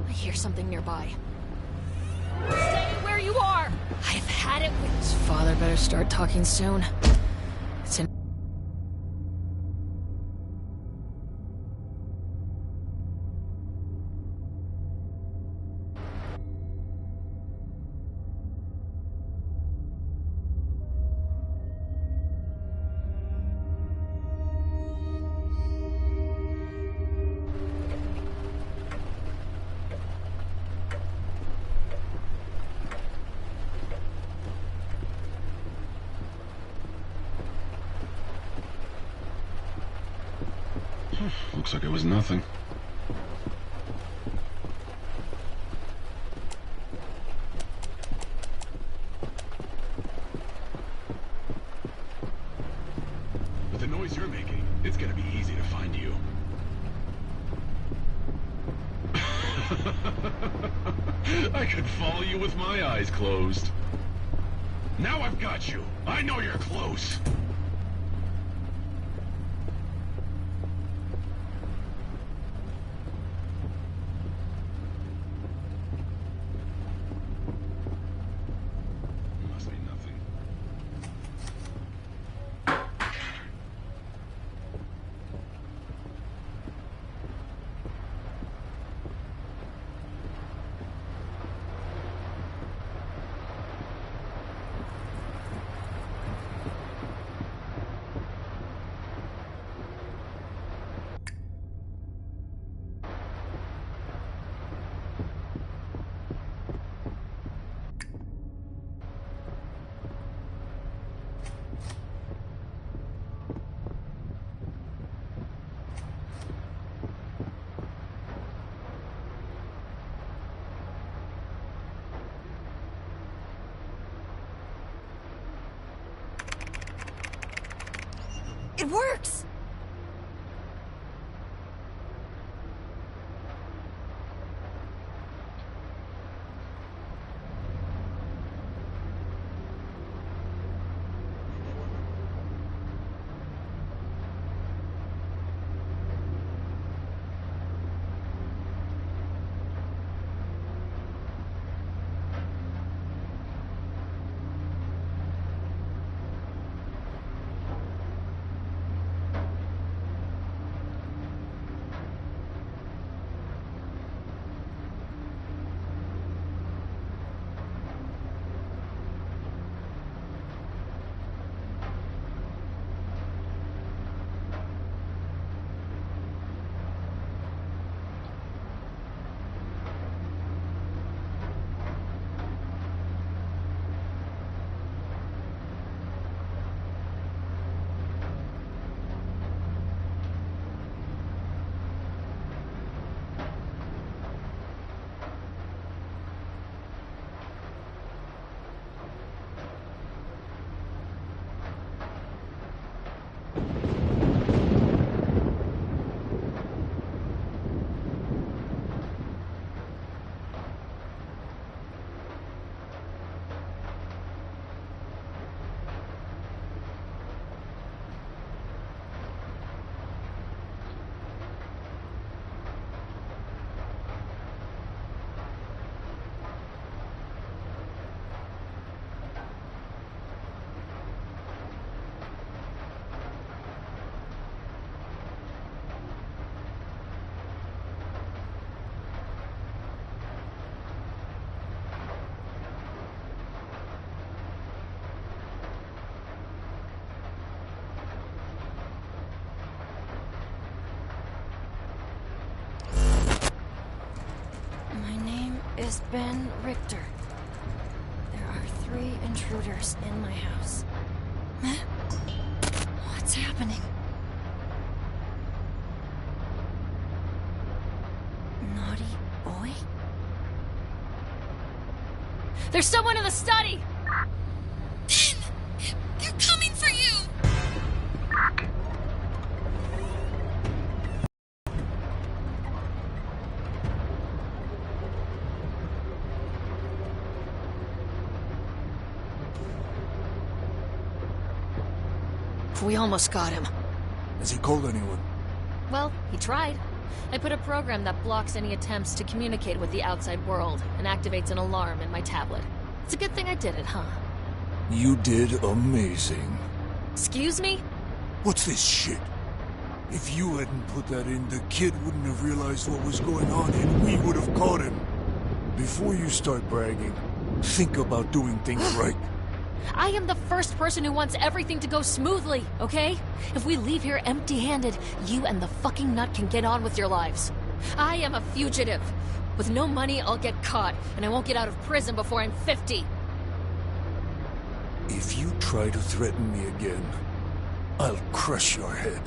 I hear something nearby. Stay where you are! I've had it with... His father better start talking soon. It's in... Looks like it was nothing. With the noise you're making, it's gonna be easy to find you. I could follow you with my eyes closed. Now I've got you. I know you're close. Must be nothing. It works! is Ben Richter. There are 3 intruders in my house. Huh? What's happening? Naughty boy? There's someone in the study! Ben! They're coming for you! We almost got him. Has he called anyone? Well, he tried. I put a program that blocks any attempts to communicate with the outside world and activates an alarm in my tablet. It's a good thing I did it, huh? You did amazing. Excuse me? What's this shit? If you hadn't put that in, the kid wouldn't have realized what was going on and we would have caught him. Before you start bragging, think about doing things right. I am the first person who wants everything to go smoothly, okay? If we leave here empty-handed, you and the fucking nut can get on with your lives. I am a fugitive. With no money, I'll get caught, and I won't get out of prison before I'm 50. If you try to threaten me again, I'll crush your head.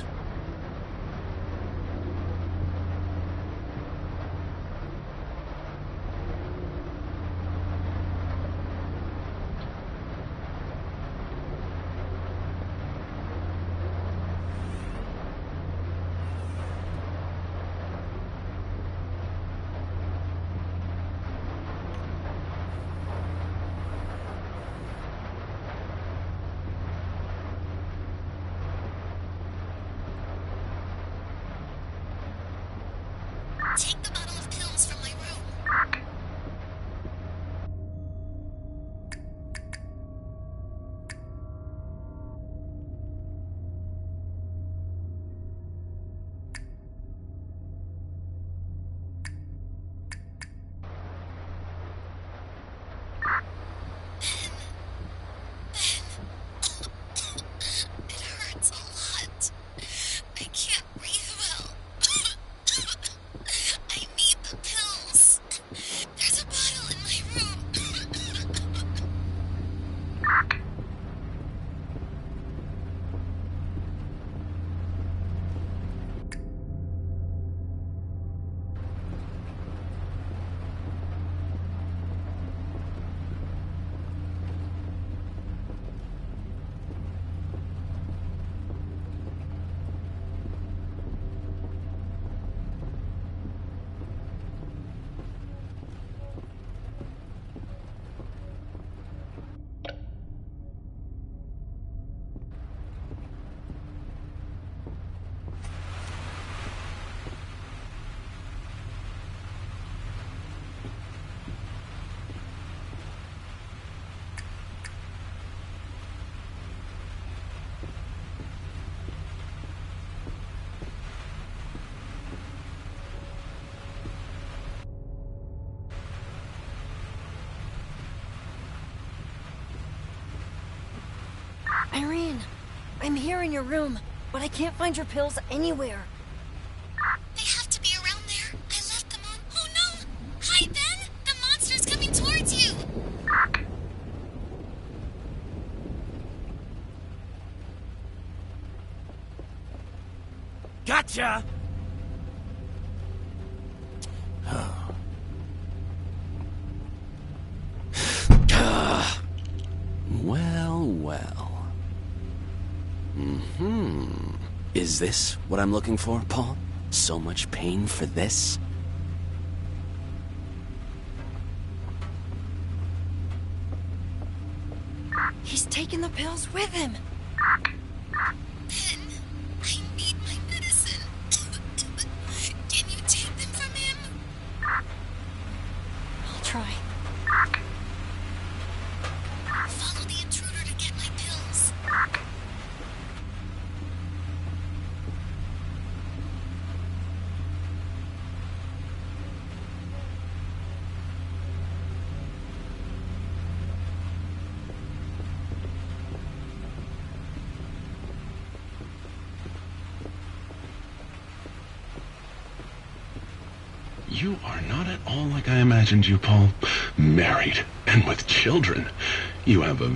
Take the bottle of pills from my room. It hurts a lot. I can't breathe well. I need the pills. There's a bottle in my room. Irene, I'm here in your room, but I can't find your pills anywhere. They have to be around there. I left them on. Oh no! Hi, Ben! The monster's coming towards you! Gotcha! Well, well. Is this what I'm looking for, Paul? So much pain for this? He's taking the pills with him. Ben, I need my medicine. Can you take them from him? I'll try. Follow the intruder to get my pills. You are not at all like I imagined you, Paul. Married and with children. You have a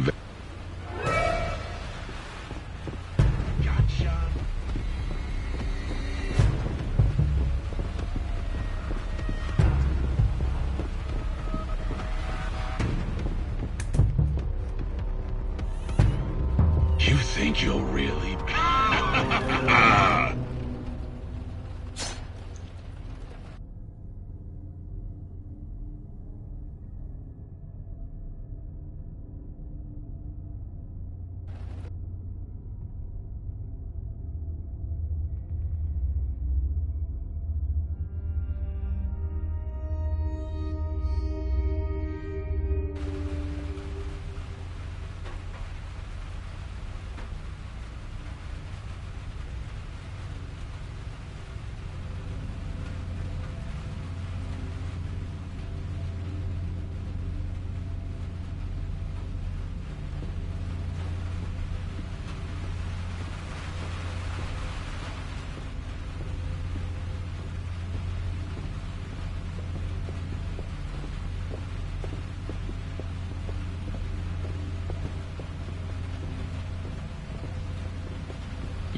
Gotcha. You think you'll really...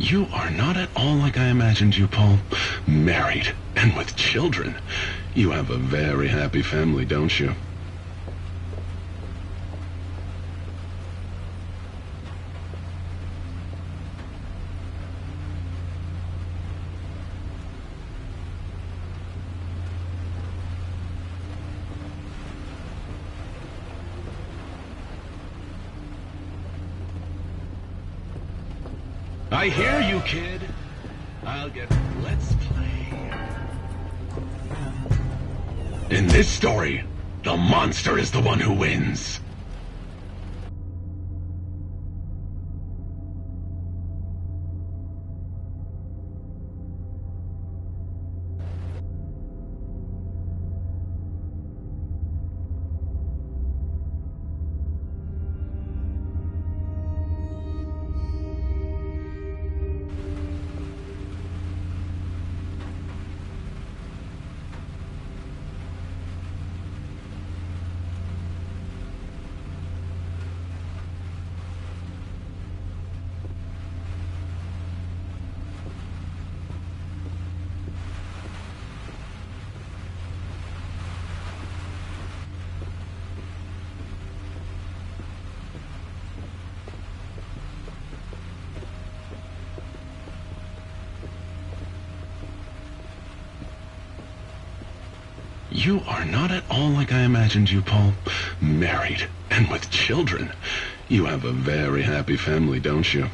You are not at all like I imagined you, Paul. Married and with children. You have a very happy family, don't you? I hear you, kid. Let's play. In this story, the monster is the one who wins. You are not at all like I imagined you, Paul. Married and with children. You have a very happy family, don't you?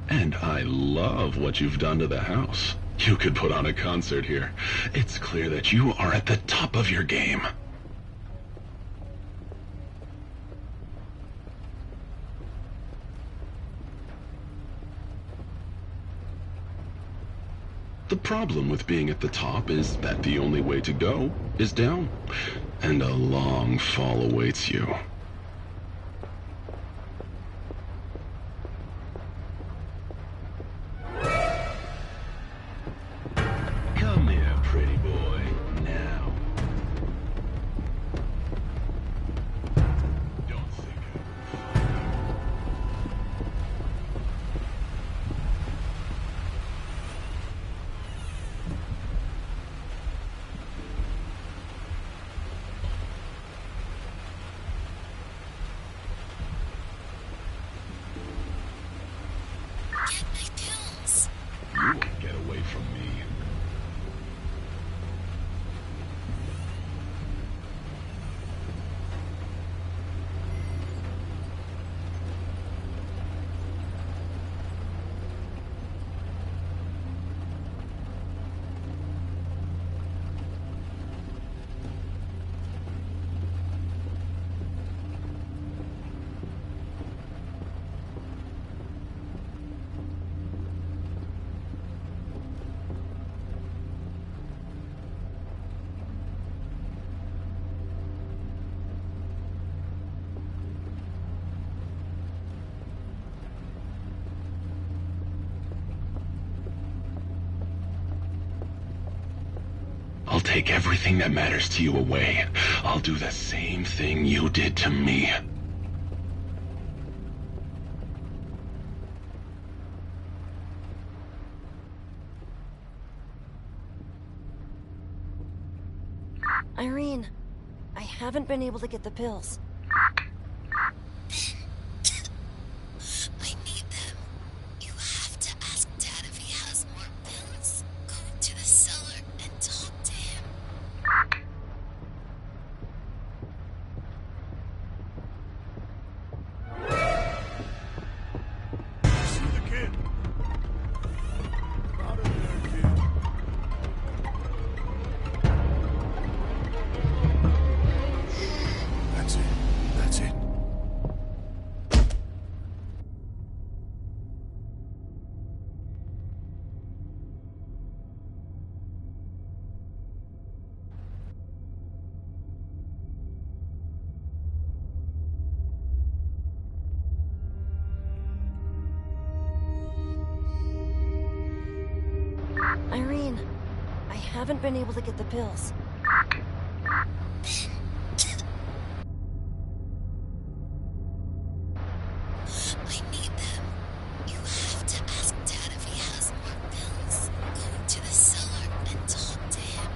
And I love what you've done to the house. You could put on a concert here. It's clear that you are at the top of your game. The problem with being at the top is that the only way to go is down, and a long fall awaits you. Come here, pretty boy. Now. Don't think take everything that matters to you away. I'll do the same thing you did to me. Irene, I haven't been able to get the pills. I need them. You have to ask Dad if he has more pills. Go to the cellar and talk to him. See the kid? Out of there, kid. That's it. That's it. Irene, I haven't been able to get the pills. I need them. You have to ask Dad if he has more pills. Go to the cellar and talk to him.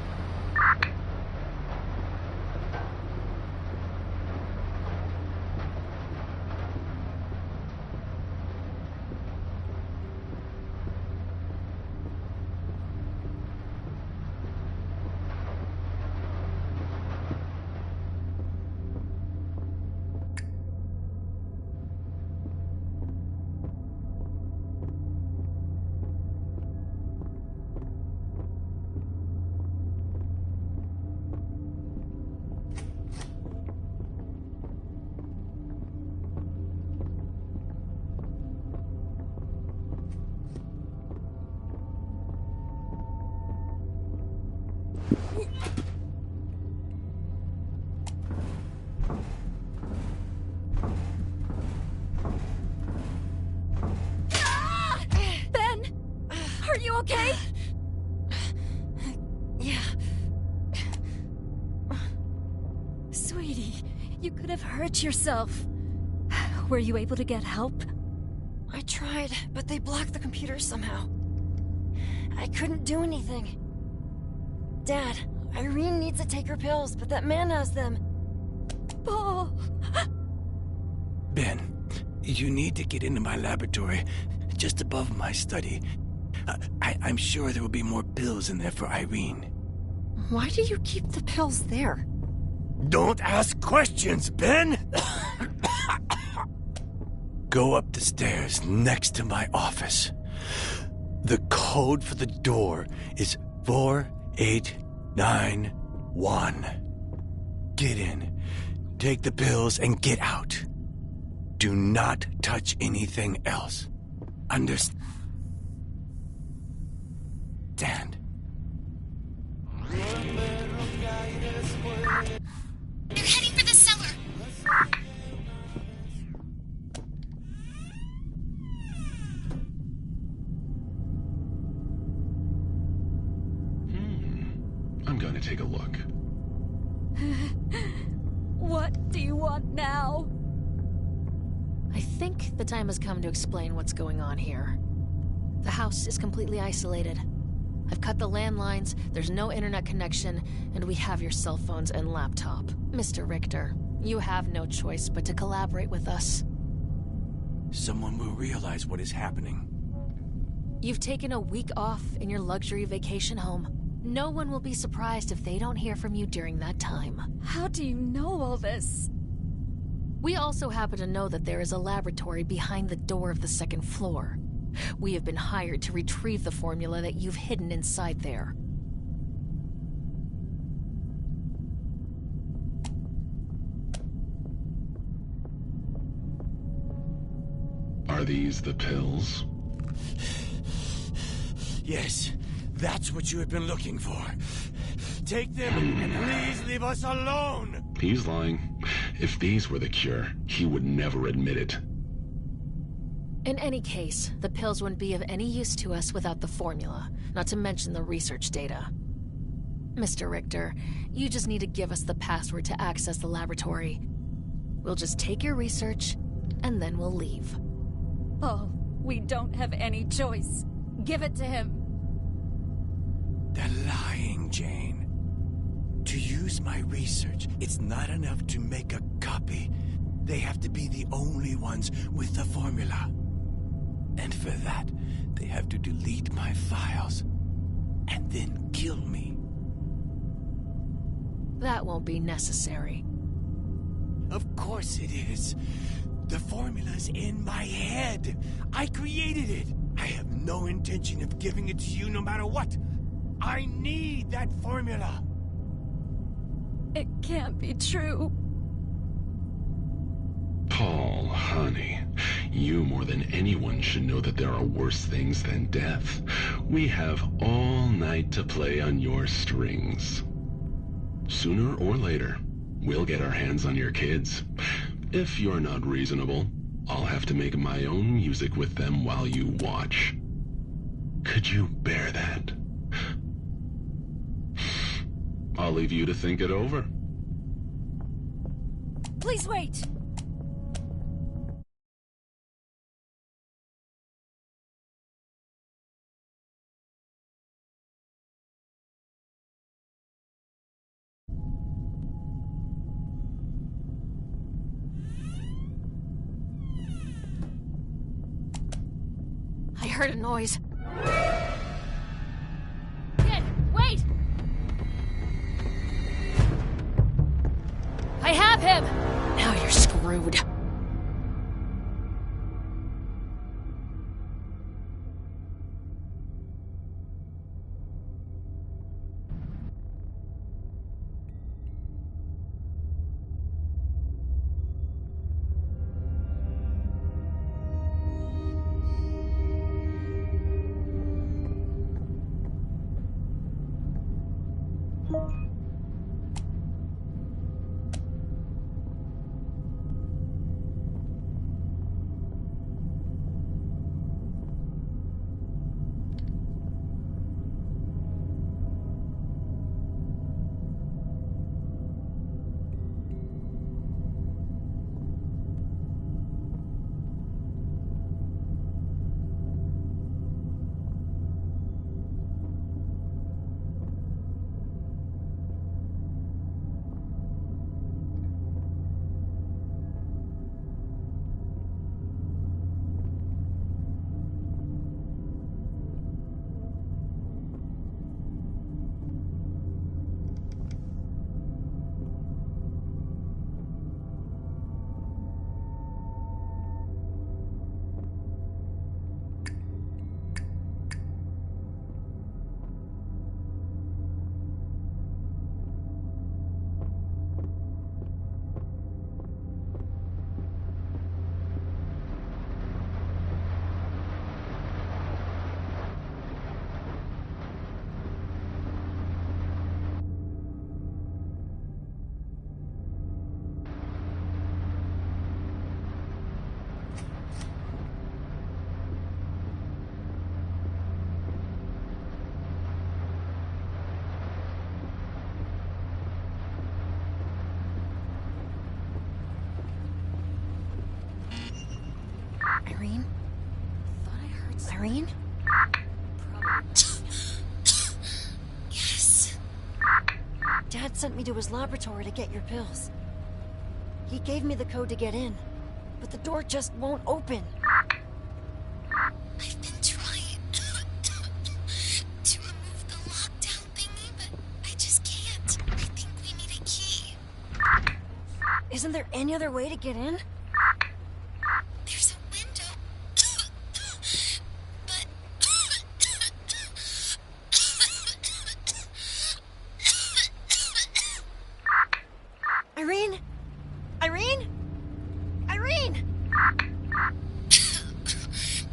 Ben! Are you okay? Yeah. Sweetie, you could have hurt yourself. Were you able to get help? I tried, but they blocked the computer somehow. I couldn't do anything. Dad, Irene needs to take her pills, but that man has them. Paul! Ben, you need to get into my laboratory, just above my study. I'm sure there will be more pills in there for Irene. Why do you keep the pills there? Don't ask questions, Ben! Go up the stairs next to my office. The code for the door is 4891. Get in, take the pills, and get out. Do not touch anything else. Understand? They're heading for the cellar. I'm going to take a look. What do you want now? I think the time has come to explain what's going on here. The house is completely isolated. I've cut the landlines, there's no internet connection, and we have your cell phones and laptop. Mr. Richter, you have no choice but to collaborate with us. Someone will realize what is happening. You've taken a week off in your luxury vacation home. No one will be surprised if they don't hear from you during that time. How do you know all this? We also happen to know that there is a laboratory behind the door of the second floor. We have been hired to retrieve the formula that you've hidden inside there. Are these the pills? Yes, that's what you have been looking for. Take them and please leave us alone! He's lying. If these were the cure, he would never admit it. In any case, the pills wouldn't be of any use to us without the formula, not to mention the research data. Mr. Richter, you just need to give us the password to access the laboratory. We'll just take your research, and then we'll leave. Oh, we don't have any choice. Give it to him. They're lying, Jane. To use my research, it's not enough to make a copy. They have to be the only ones with the formula. And for that, they have to delete my files and then kill me. That won't be necessary. Of course it is. The formula's in my head. I created it. I have no intention of giving it to you no matter what. I need that formula. It can't be true. Paul, honey, you more than anyone should know that there are worse things than death. We have all night to play on your strings. Sooner or later, we'll get our hands on your kids. If you're not reasonable, I'll have to make my own music with them while you watch. Could you bear that? I'll leave you to think it over. Please wait! I heard a noise. Kid, wait! I have him! Now you're screwed. Irene? Thought I heard Irene? Yes. Dad sent me to his laboratory to get your pills. He gave me the code to get in, but the door just won't open. I've been trying to remove the lockdown thingy, but I just can't. I think we need a key. Isn't there any other way to get in? There's a window. But... Irene? Irene? Irene!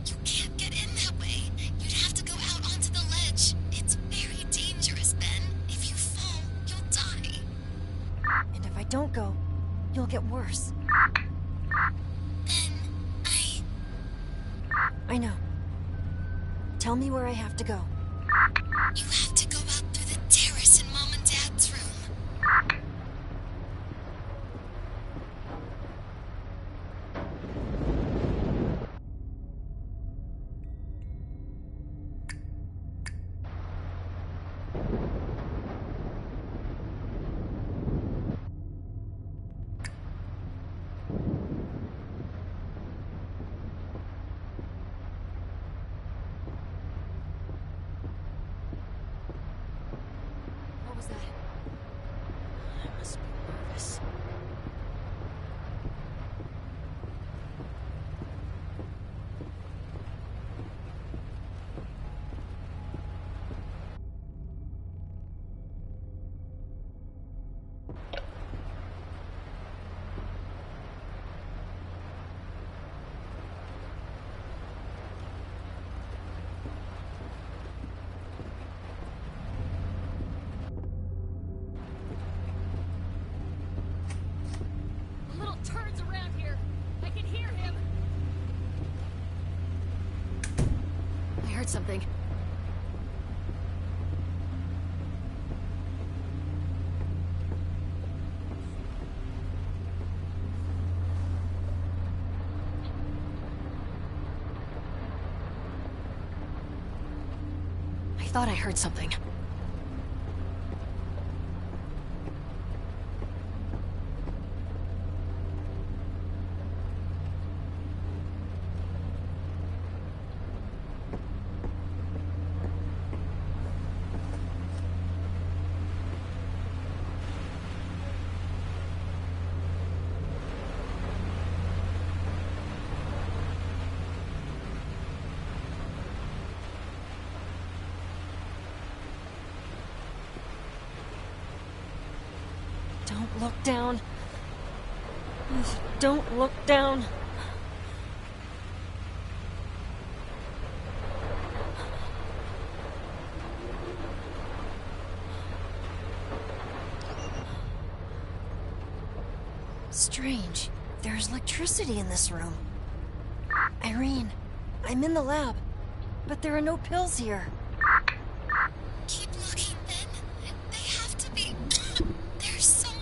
You can't get in that way. You'd have to go out onto the ledge. It's very dangerous, Ben. If you fall, you'll die. And if I don't go, you'll get worse. Ben, I know. Tell me where I have to go. you have to go out through the terrace in Mom was that? I must be nervous. The little turd's around here. I can hear him. I heard something. I thought I heard something. Don't look down. Don't look down. Strange. There's electricity in this room. Irene, I'm in the lab, but there are no pills here. Keep looking, then. They have to be there somewhere.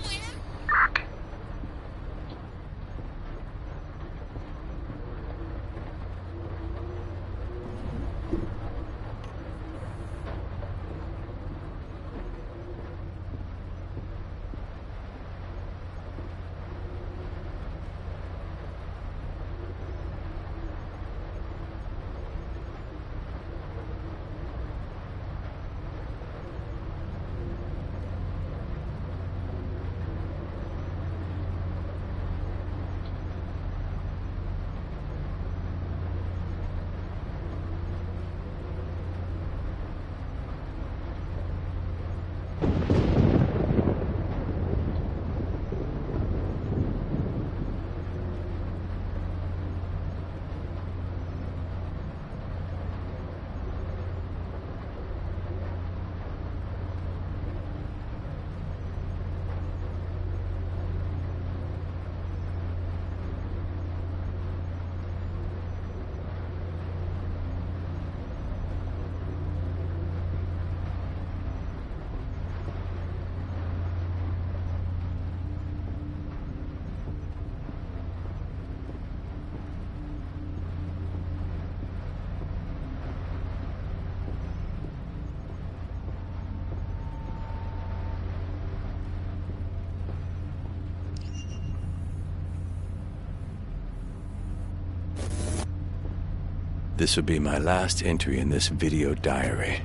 This would be my last entry in this video diary.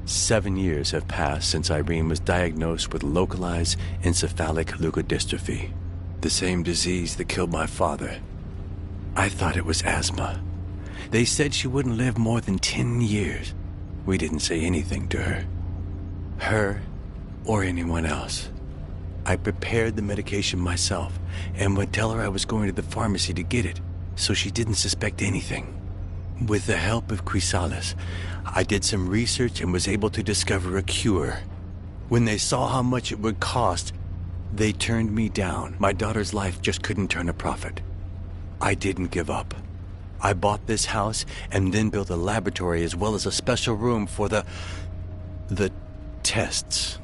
7 years have passed since Irene was diagnosed with localized encephalic leukodystrophy, the same disease that killed my father. I thought it was asthma. They said she wouldn't live more than 10 years. We didn't say anything to her or anyone else. I prepared the medication myself and would tell her I was going to the pharmacy to get it, so she didn't suspect anything. With the help of Chrysalis, I did some research and was able to discover a cure. When they saw how much it would cost, they turned me down. My daughter's life just couldn't turn a profit. I didn't give up. I bought this house and then built a laboratory as well as a special room for the tests.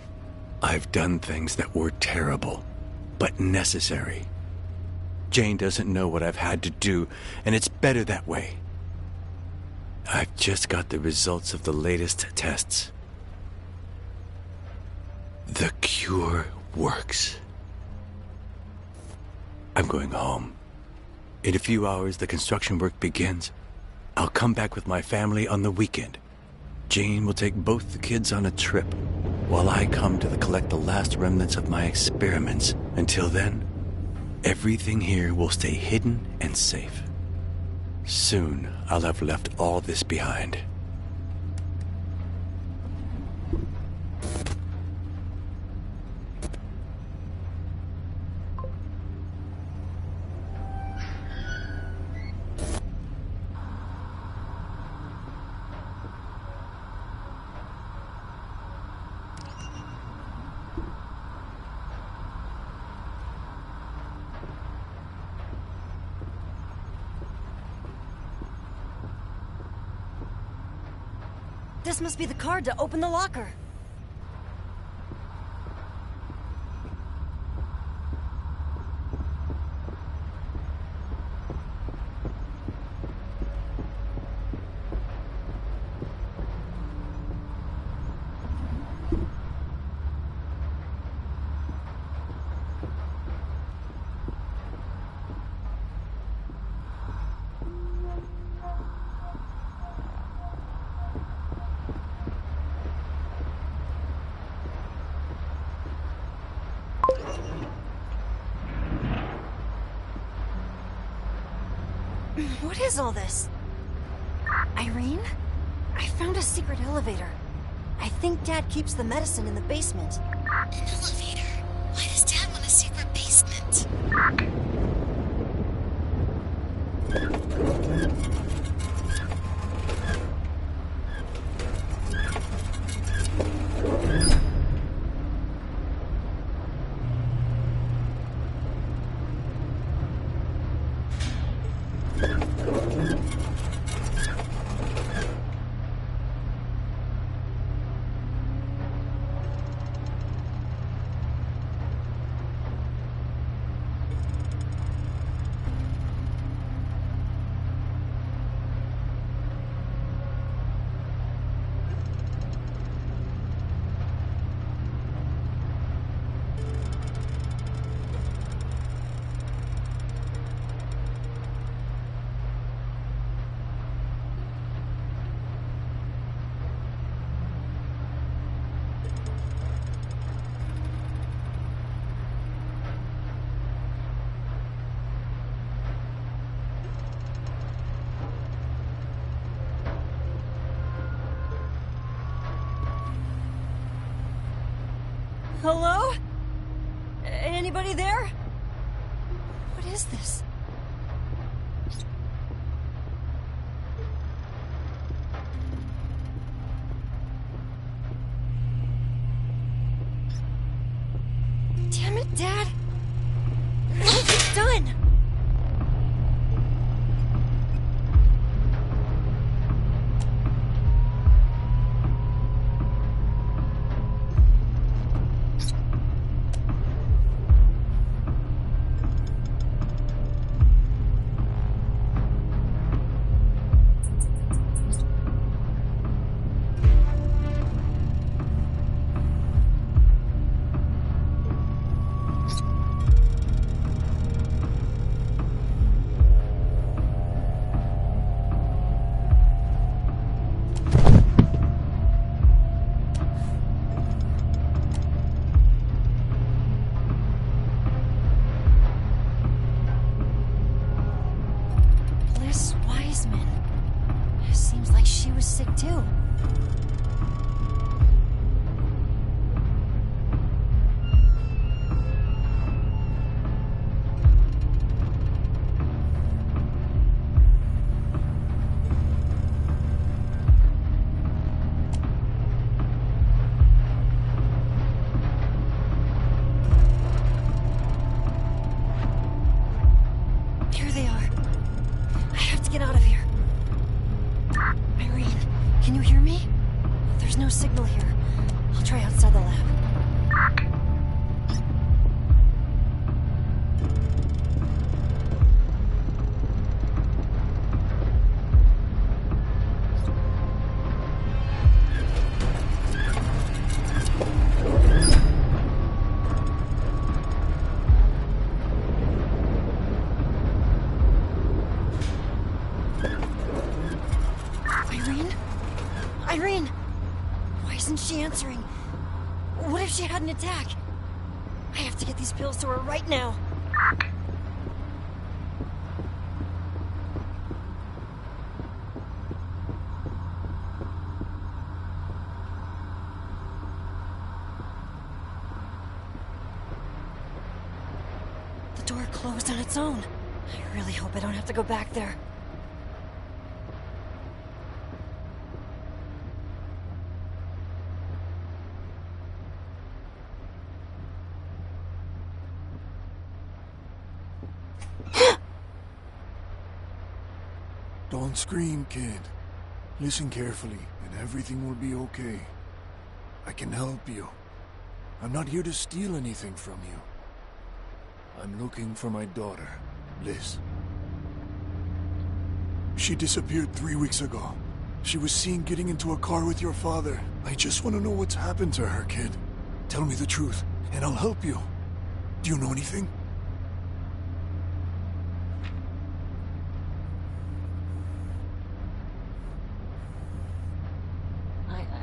I've done things that were terrible, but necessary. Jane doesn't know what I've had to do, and it's better that way. I've just got the results of the latest tests. The cure works. I'm going home. In a few hours, the construction work begins. I'll come back with my family on the weekend. Jane will take both the kids on a trip. while I come to collect the last remnants of my experiments. Until then, everything here will stay hidden and safe. Soon, I'll have left all this behind. This must be the card to open the locker. What is all this? Irene? I found a secret elevator. I think Dad keeps the medicine in the basement. An elevator? Why does Dad want a secret basement? Hello? Anybody there? What is this? Damn it, Dad! What have you done? Seems like she was sick too. Here they are. I have to get out of here. Irene, can you hear me? There's no signal here. I'll try outside the lab. Irene? Why isn't she answering? What if she had an attack? I have to get these pills to her right now. The door closed on its own. I really hope I don't have to go back there. Don't scream, kid. Listen carefully, and everything will be okay. I can help you. I'm not here to steal anything from you. I'm looking for my daughter, Liz. She disappeared 3 weeks ago. She was seen getting into a car with your father. I just want to know what's happened to her, kid. Tell me the truth, and I'll help you. Do you know anything?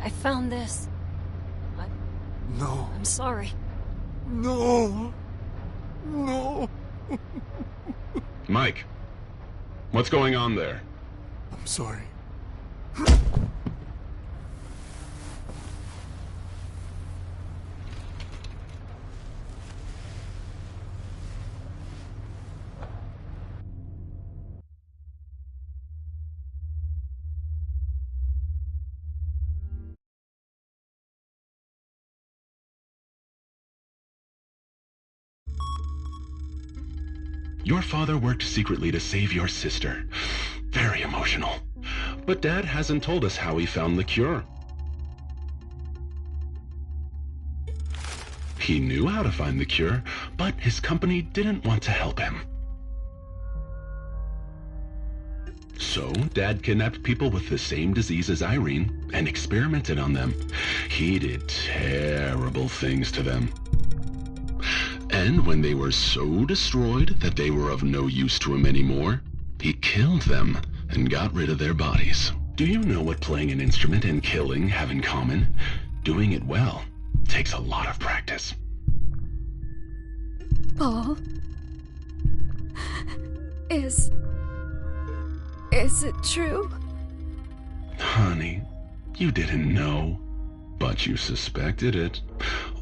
I found this. No. I'm sorry. No. No. Mike, what's going on there? I'm sorry. Your father worked secretly to save your sister. Very emotional. But Dad hasn't told us how he found the cure. He knew how to find the cure, but his company didn't want to help him. So, Dad kidnapped people with the same disease as Irene and experimented on them. He did terrible things to them. And when they were so destroyed that they were of no use to him anymore, he killed them and got rid of their bodies. Do you know what playing an instrument and killing have in common? Doing it well takes a lot of practice. Paul? Is it true? Honey, you didn't know, but you suspected it.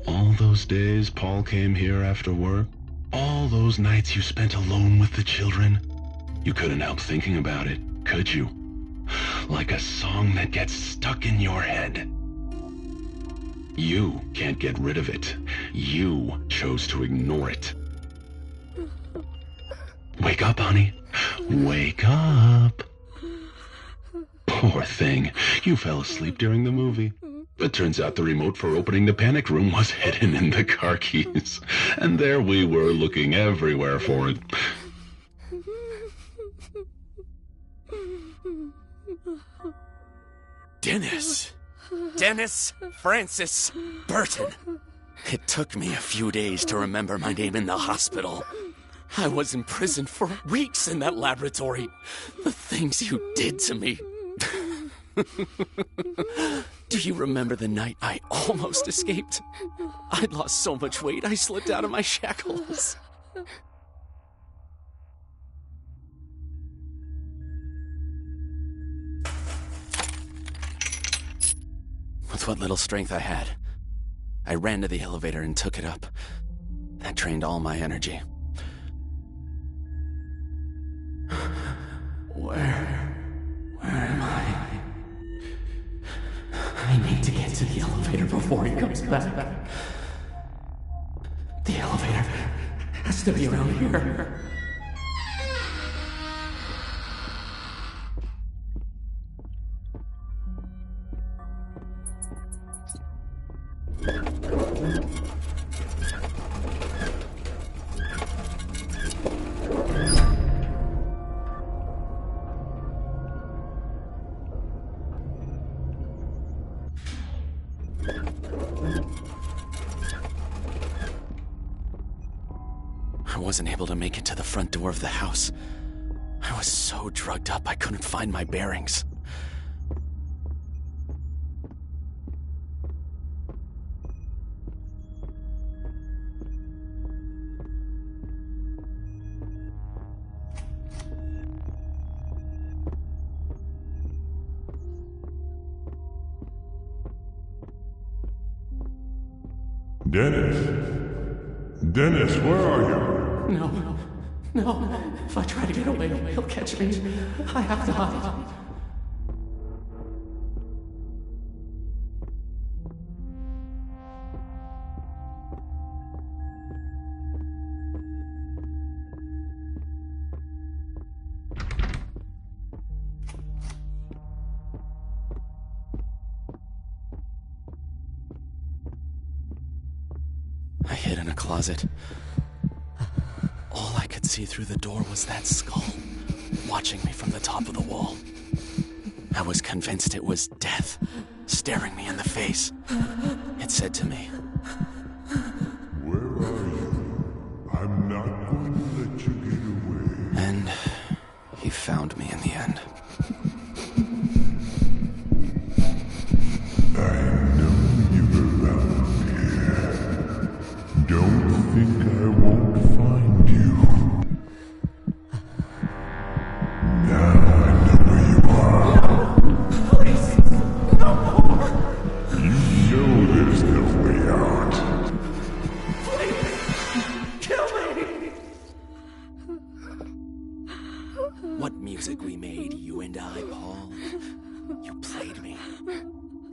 All those days Paul came here after work, all those nights you spent alone with the children, you couldn't help thinking about it, could you? Like a song that gets stuck in your head. You can't get rid of it. You chose to ignore it. Wake up, honey. Wake up. Poor thing. You fell asleep during the movie. It turns out the remote for opening the panic room was hidden in the car keys. And there we were looking everywhere for it. Dennis Francis Burton. It took me a few days to remember my name in the hospital. I was imprisoned for weeks in that laboratory. The things you did to me. Do you remember the night I almost escaped? I'd lost so much weight I slipped out of my shackles. With what little strength I had, I ran to the elevator and took it up. That drained all my energy. Where am I? I need to get to the elevator before he comes back. The elevator has to be around here. I wasn't able to make it to the front door of the house. I was so drugged up I couldn't find my bearings. Dennis? Dennis, where are you? No. If I try to get away, he'll catch me. I have to hide. I hid in a closet. All I could see through the door was that skull, watching me from the top of the wall. I was convinced it was death, staring me in the face. It said to me, Where are you? I'm not going to let you get away. and he found me in the end. I know you're around here. Don't think I won't find you. Now I know where you are. Please, no more! You know there's no way out. Please, kill me! What music we made, you and I, Paul. You played me,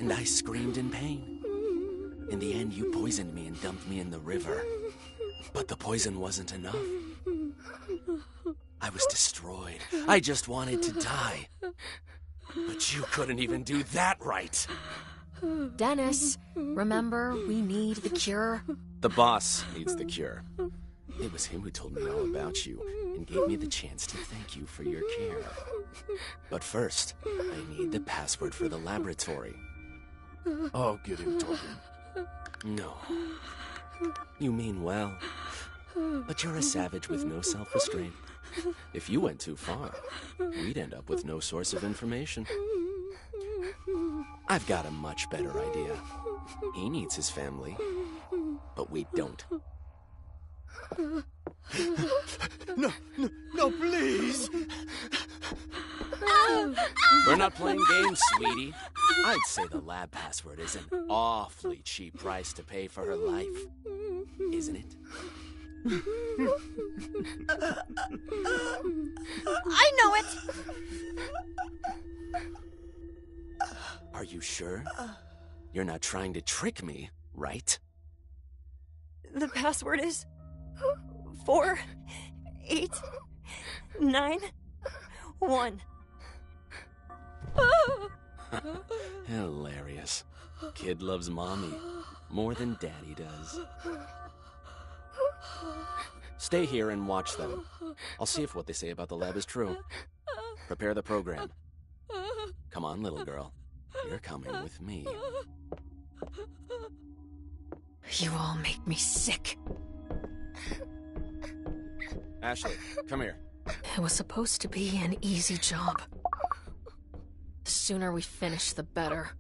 and I screamed in pain. In the end, you poisoned me and dumped me in the river. But the poison wasn't enough. I was destroyed. I just wanted to die. But you couldn't even do that right. Dennis, remember, we need the cure. The boss needs the cure. It was him who told me all about you and gave me the chance to thank you for your care. But first, I need the password for the laboratory. I'll get him talking. No. You mean well. But you're a savage with no self-restraint. If you went too far, we'd end up with no source of information. I've got a much better idea. He needs his family, but we don't. No, please! We're not playing games, sweetie. I'd say the lab password is an awfully cheap price to pay for her life. Isn't it? I know it! Are you sure? You're not trying to trick me, right? The password is 4, 8, 9, 1. Hilarious. Kid loves mommy more than daddy does. Stay here and watch them. I'll see if what they say about the lab is true. Prepare the program. Come on, little girl. You're coming with me. You all make me sick. Ashley, come here. It was supposed to be an easy job. The sooner we finish, the better.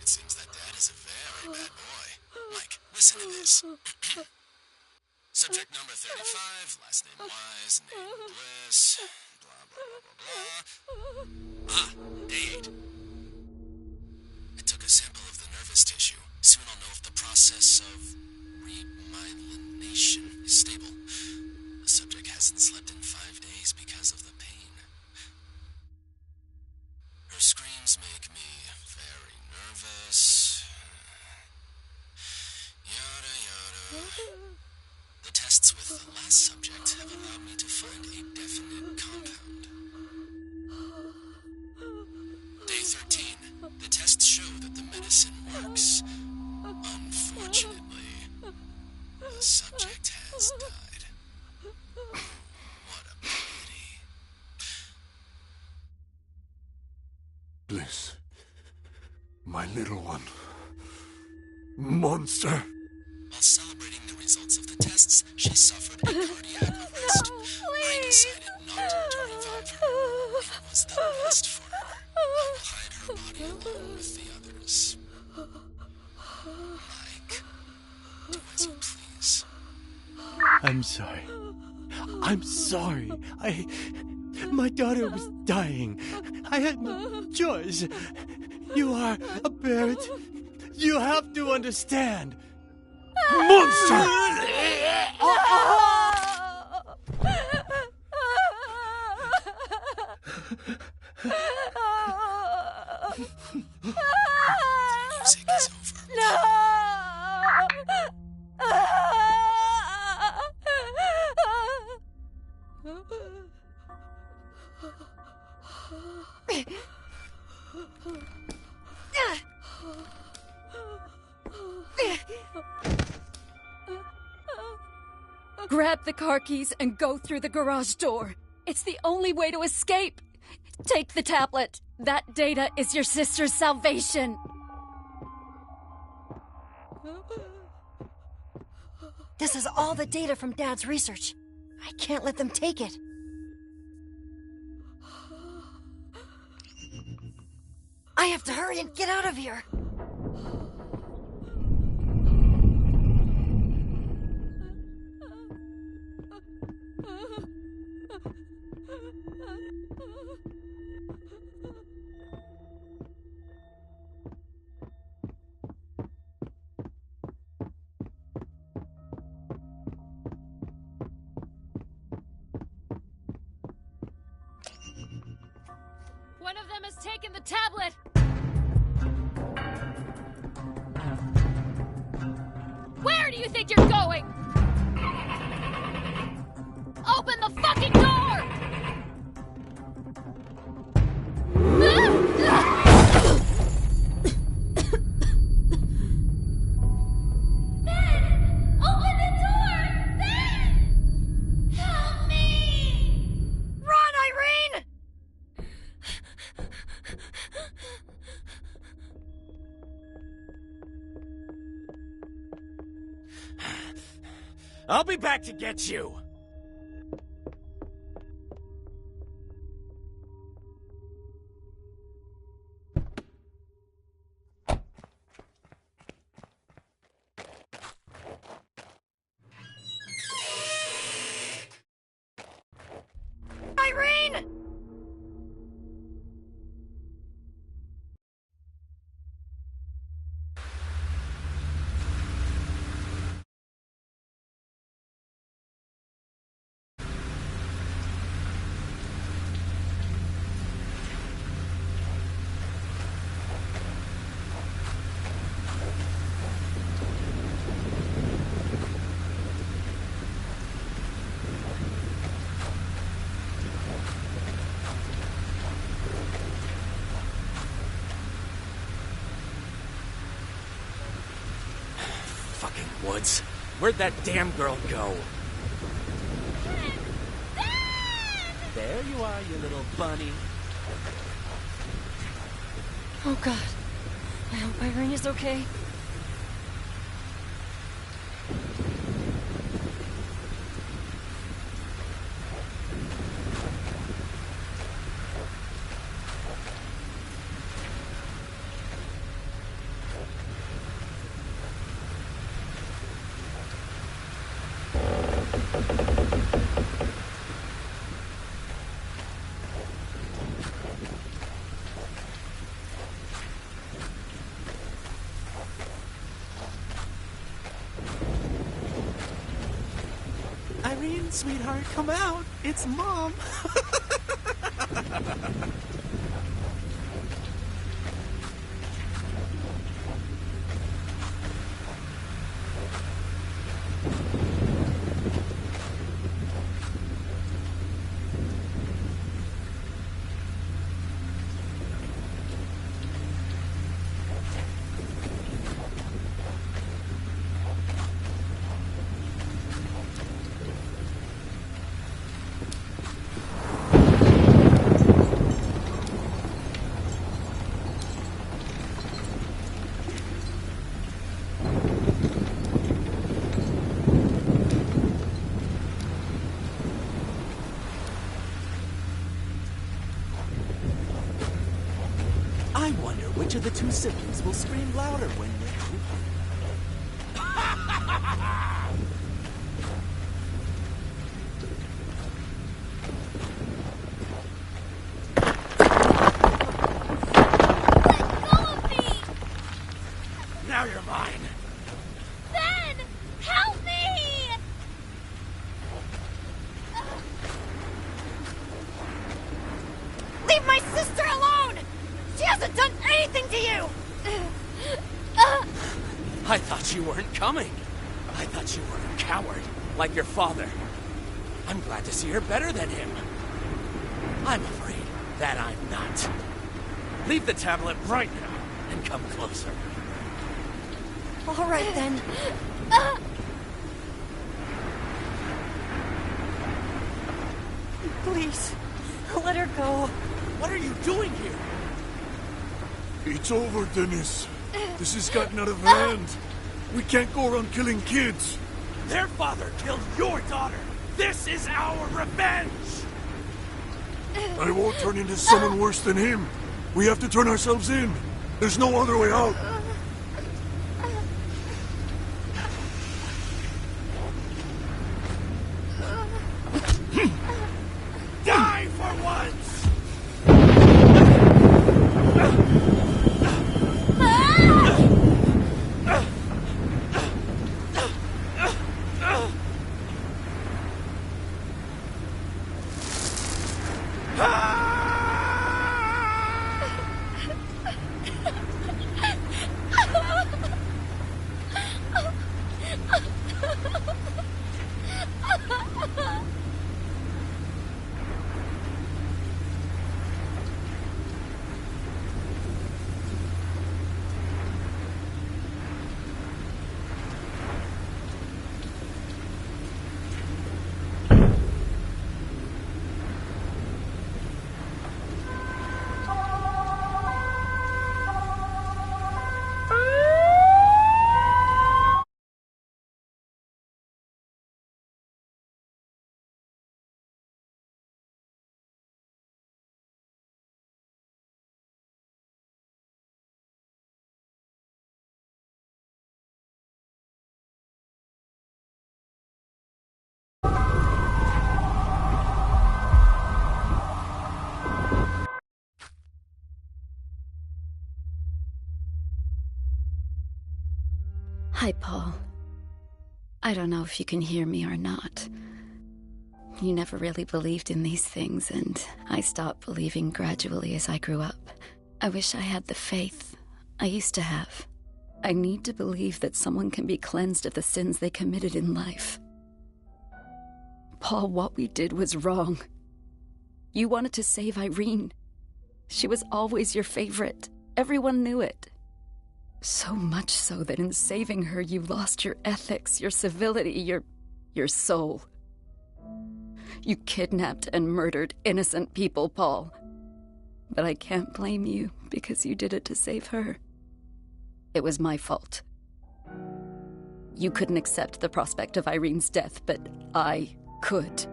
It seems that Dad is a very bad boy. Mike, listen to this. Subject number 35, last name Wise, name Bliss, blah, blah, blah, blah, blah. Day 8. I took a sample of the nervous tissue. Soon I'll know if the process of remyelination is stable. The subject hasn't slept in 5 days because of the pain. Her screams make me very nervous. Yada, yada. The tests with the last subject have allowed me to find a definite compound. Day 13. The tests show that the medicine works. Unfortunately, the subject has died. What a pity. Bliss. My little one. Monster. While celebrating the results of the tests, she suffered a cardiac arrest. I decided not to revive her. It was the best for her. I will hide her body along with the others. Mike, do as you please. I'm sorry. I'm sorry. My daughter was dying. I had no choice. You are a parent. You have to understand. Monster! Music is over. No! Grab the car keys and go through the garage door. It's the only way to escape. Take the tablet. That data is your sister's salvation. This is all the data from Dad's research. I can't let them take it. I have to hurry and get out of here. One of them has taken the tablet! Where do you think you're going? Open the fucking door! Ben! Open the door! Ben! Help me! Run, Irene! I'll be back to get you. Irene! Fucking woods. Where'd that damn girl go? There you are, you little bunny. Oh God. I hope Irene is okay. Irene, sweetheart, come out. It's Mom. I wonder which of the two siblings will scream louder when we're I thought you weren't coming. I thought you were a coward, like your father. I'm glad to see you're better than him. I'm afraid that I'm not. Leave the tablet right now and come closer. All right, then. Please, let her go. What are you doing here? It's over, Dennis. This has gotten out of hand. We can't go around killing kids. Their father killed your daughter. This is our revenge. I won't turn into someone worse than him. We have to turn ourselves in. There's no other way out. Die for once! Hi, Paul. I don't know if you can hear me or not. You never really believed in these things, and I stopped believing gradually as I grew up. I wish I had the faith I used to have. I need to believe that someone can be cleansed of the sins they committed in life. Paul, what we did was wrong. You wanted to save Irene. She was always your favorite. Everyone knew it. So much so that in saving her, you lost your ethics, your civility, your soul. You kidnapped and murdered innocent people, Paul. But I can't blame you because you did it to save her. It was my fault. You couldn't accept the prospect of Irene's death, but I could.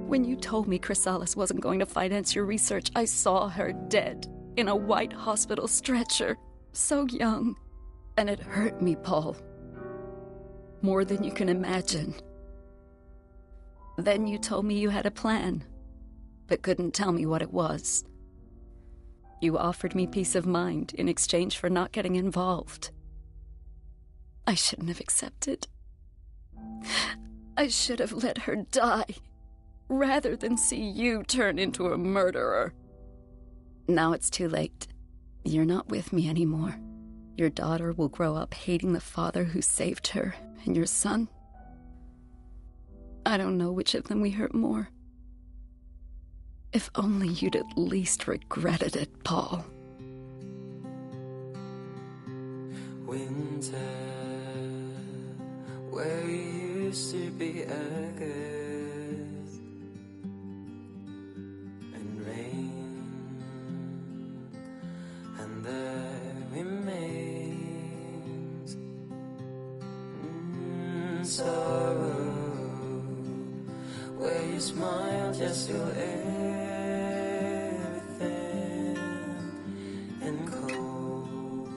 When you told me Chrysalis wasn't going to finance your research, I saw her dead in a white hospital stretcher. So young, and it hurt me, Paul. More than you can imagine. Then you told me you had a plan, but couldn't tell me what it was. You offered me peace of mind in exchange for not getting involved. I shouldn't have accepted. I should have let her die, rather than see you turn into a murderer. Now it's too late. You're not with me anymore. Your daughter will grow up hating the father who saved her, and your son? I don't know which of them we hurt more. If only you'd at least regretted it, Paul. Winter, where you used to be a good, and rain, and there remains sorrow, where you smile just to everything, and cold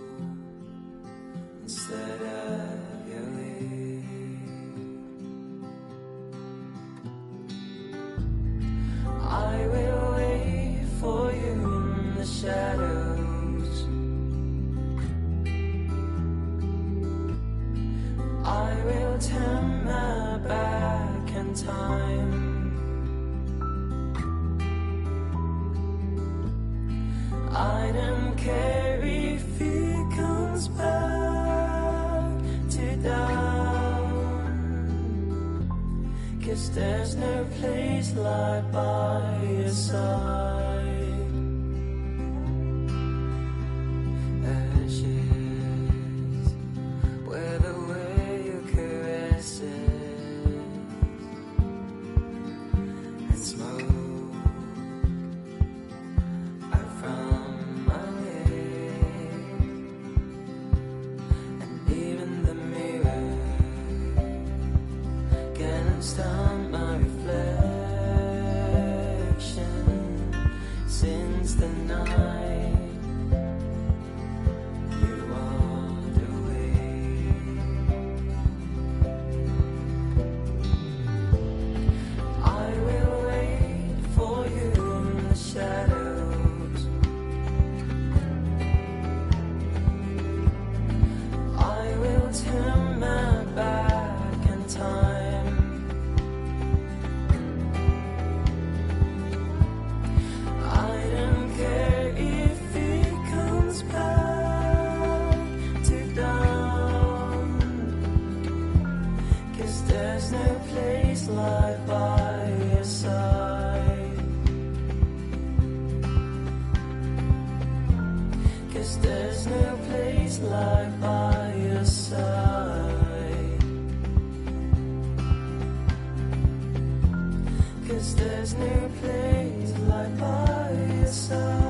instead of your leave. I will wait for you in the shadows. I will turn my back in time. I don't care if he comes back. 'cause there's no place like by your side. Ashes, where the way your caresses and smoke out from my lips, and even the mirror can't stop my reflection since the night you walked away. I will wait for you in the shadows. I will turn my back in time. I don't care if it comes back to dawn, 'cause there's no place like by your side. 'Cause there's no place like by your side. 'Cause there's no place like by your side.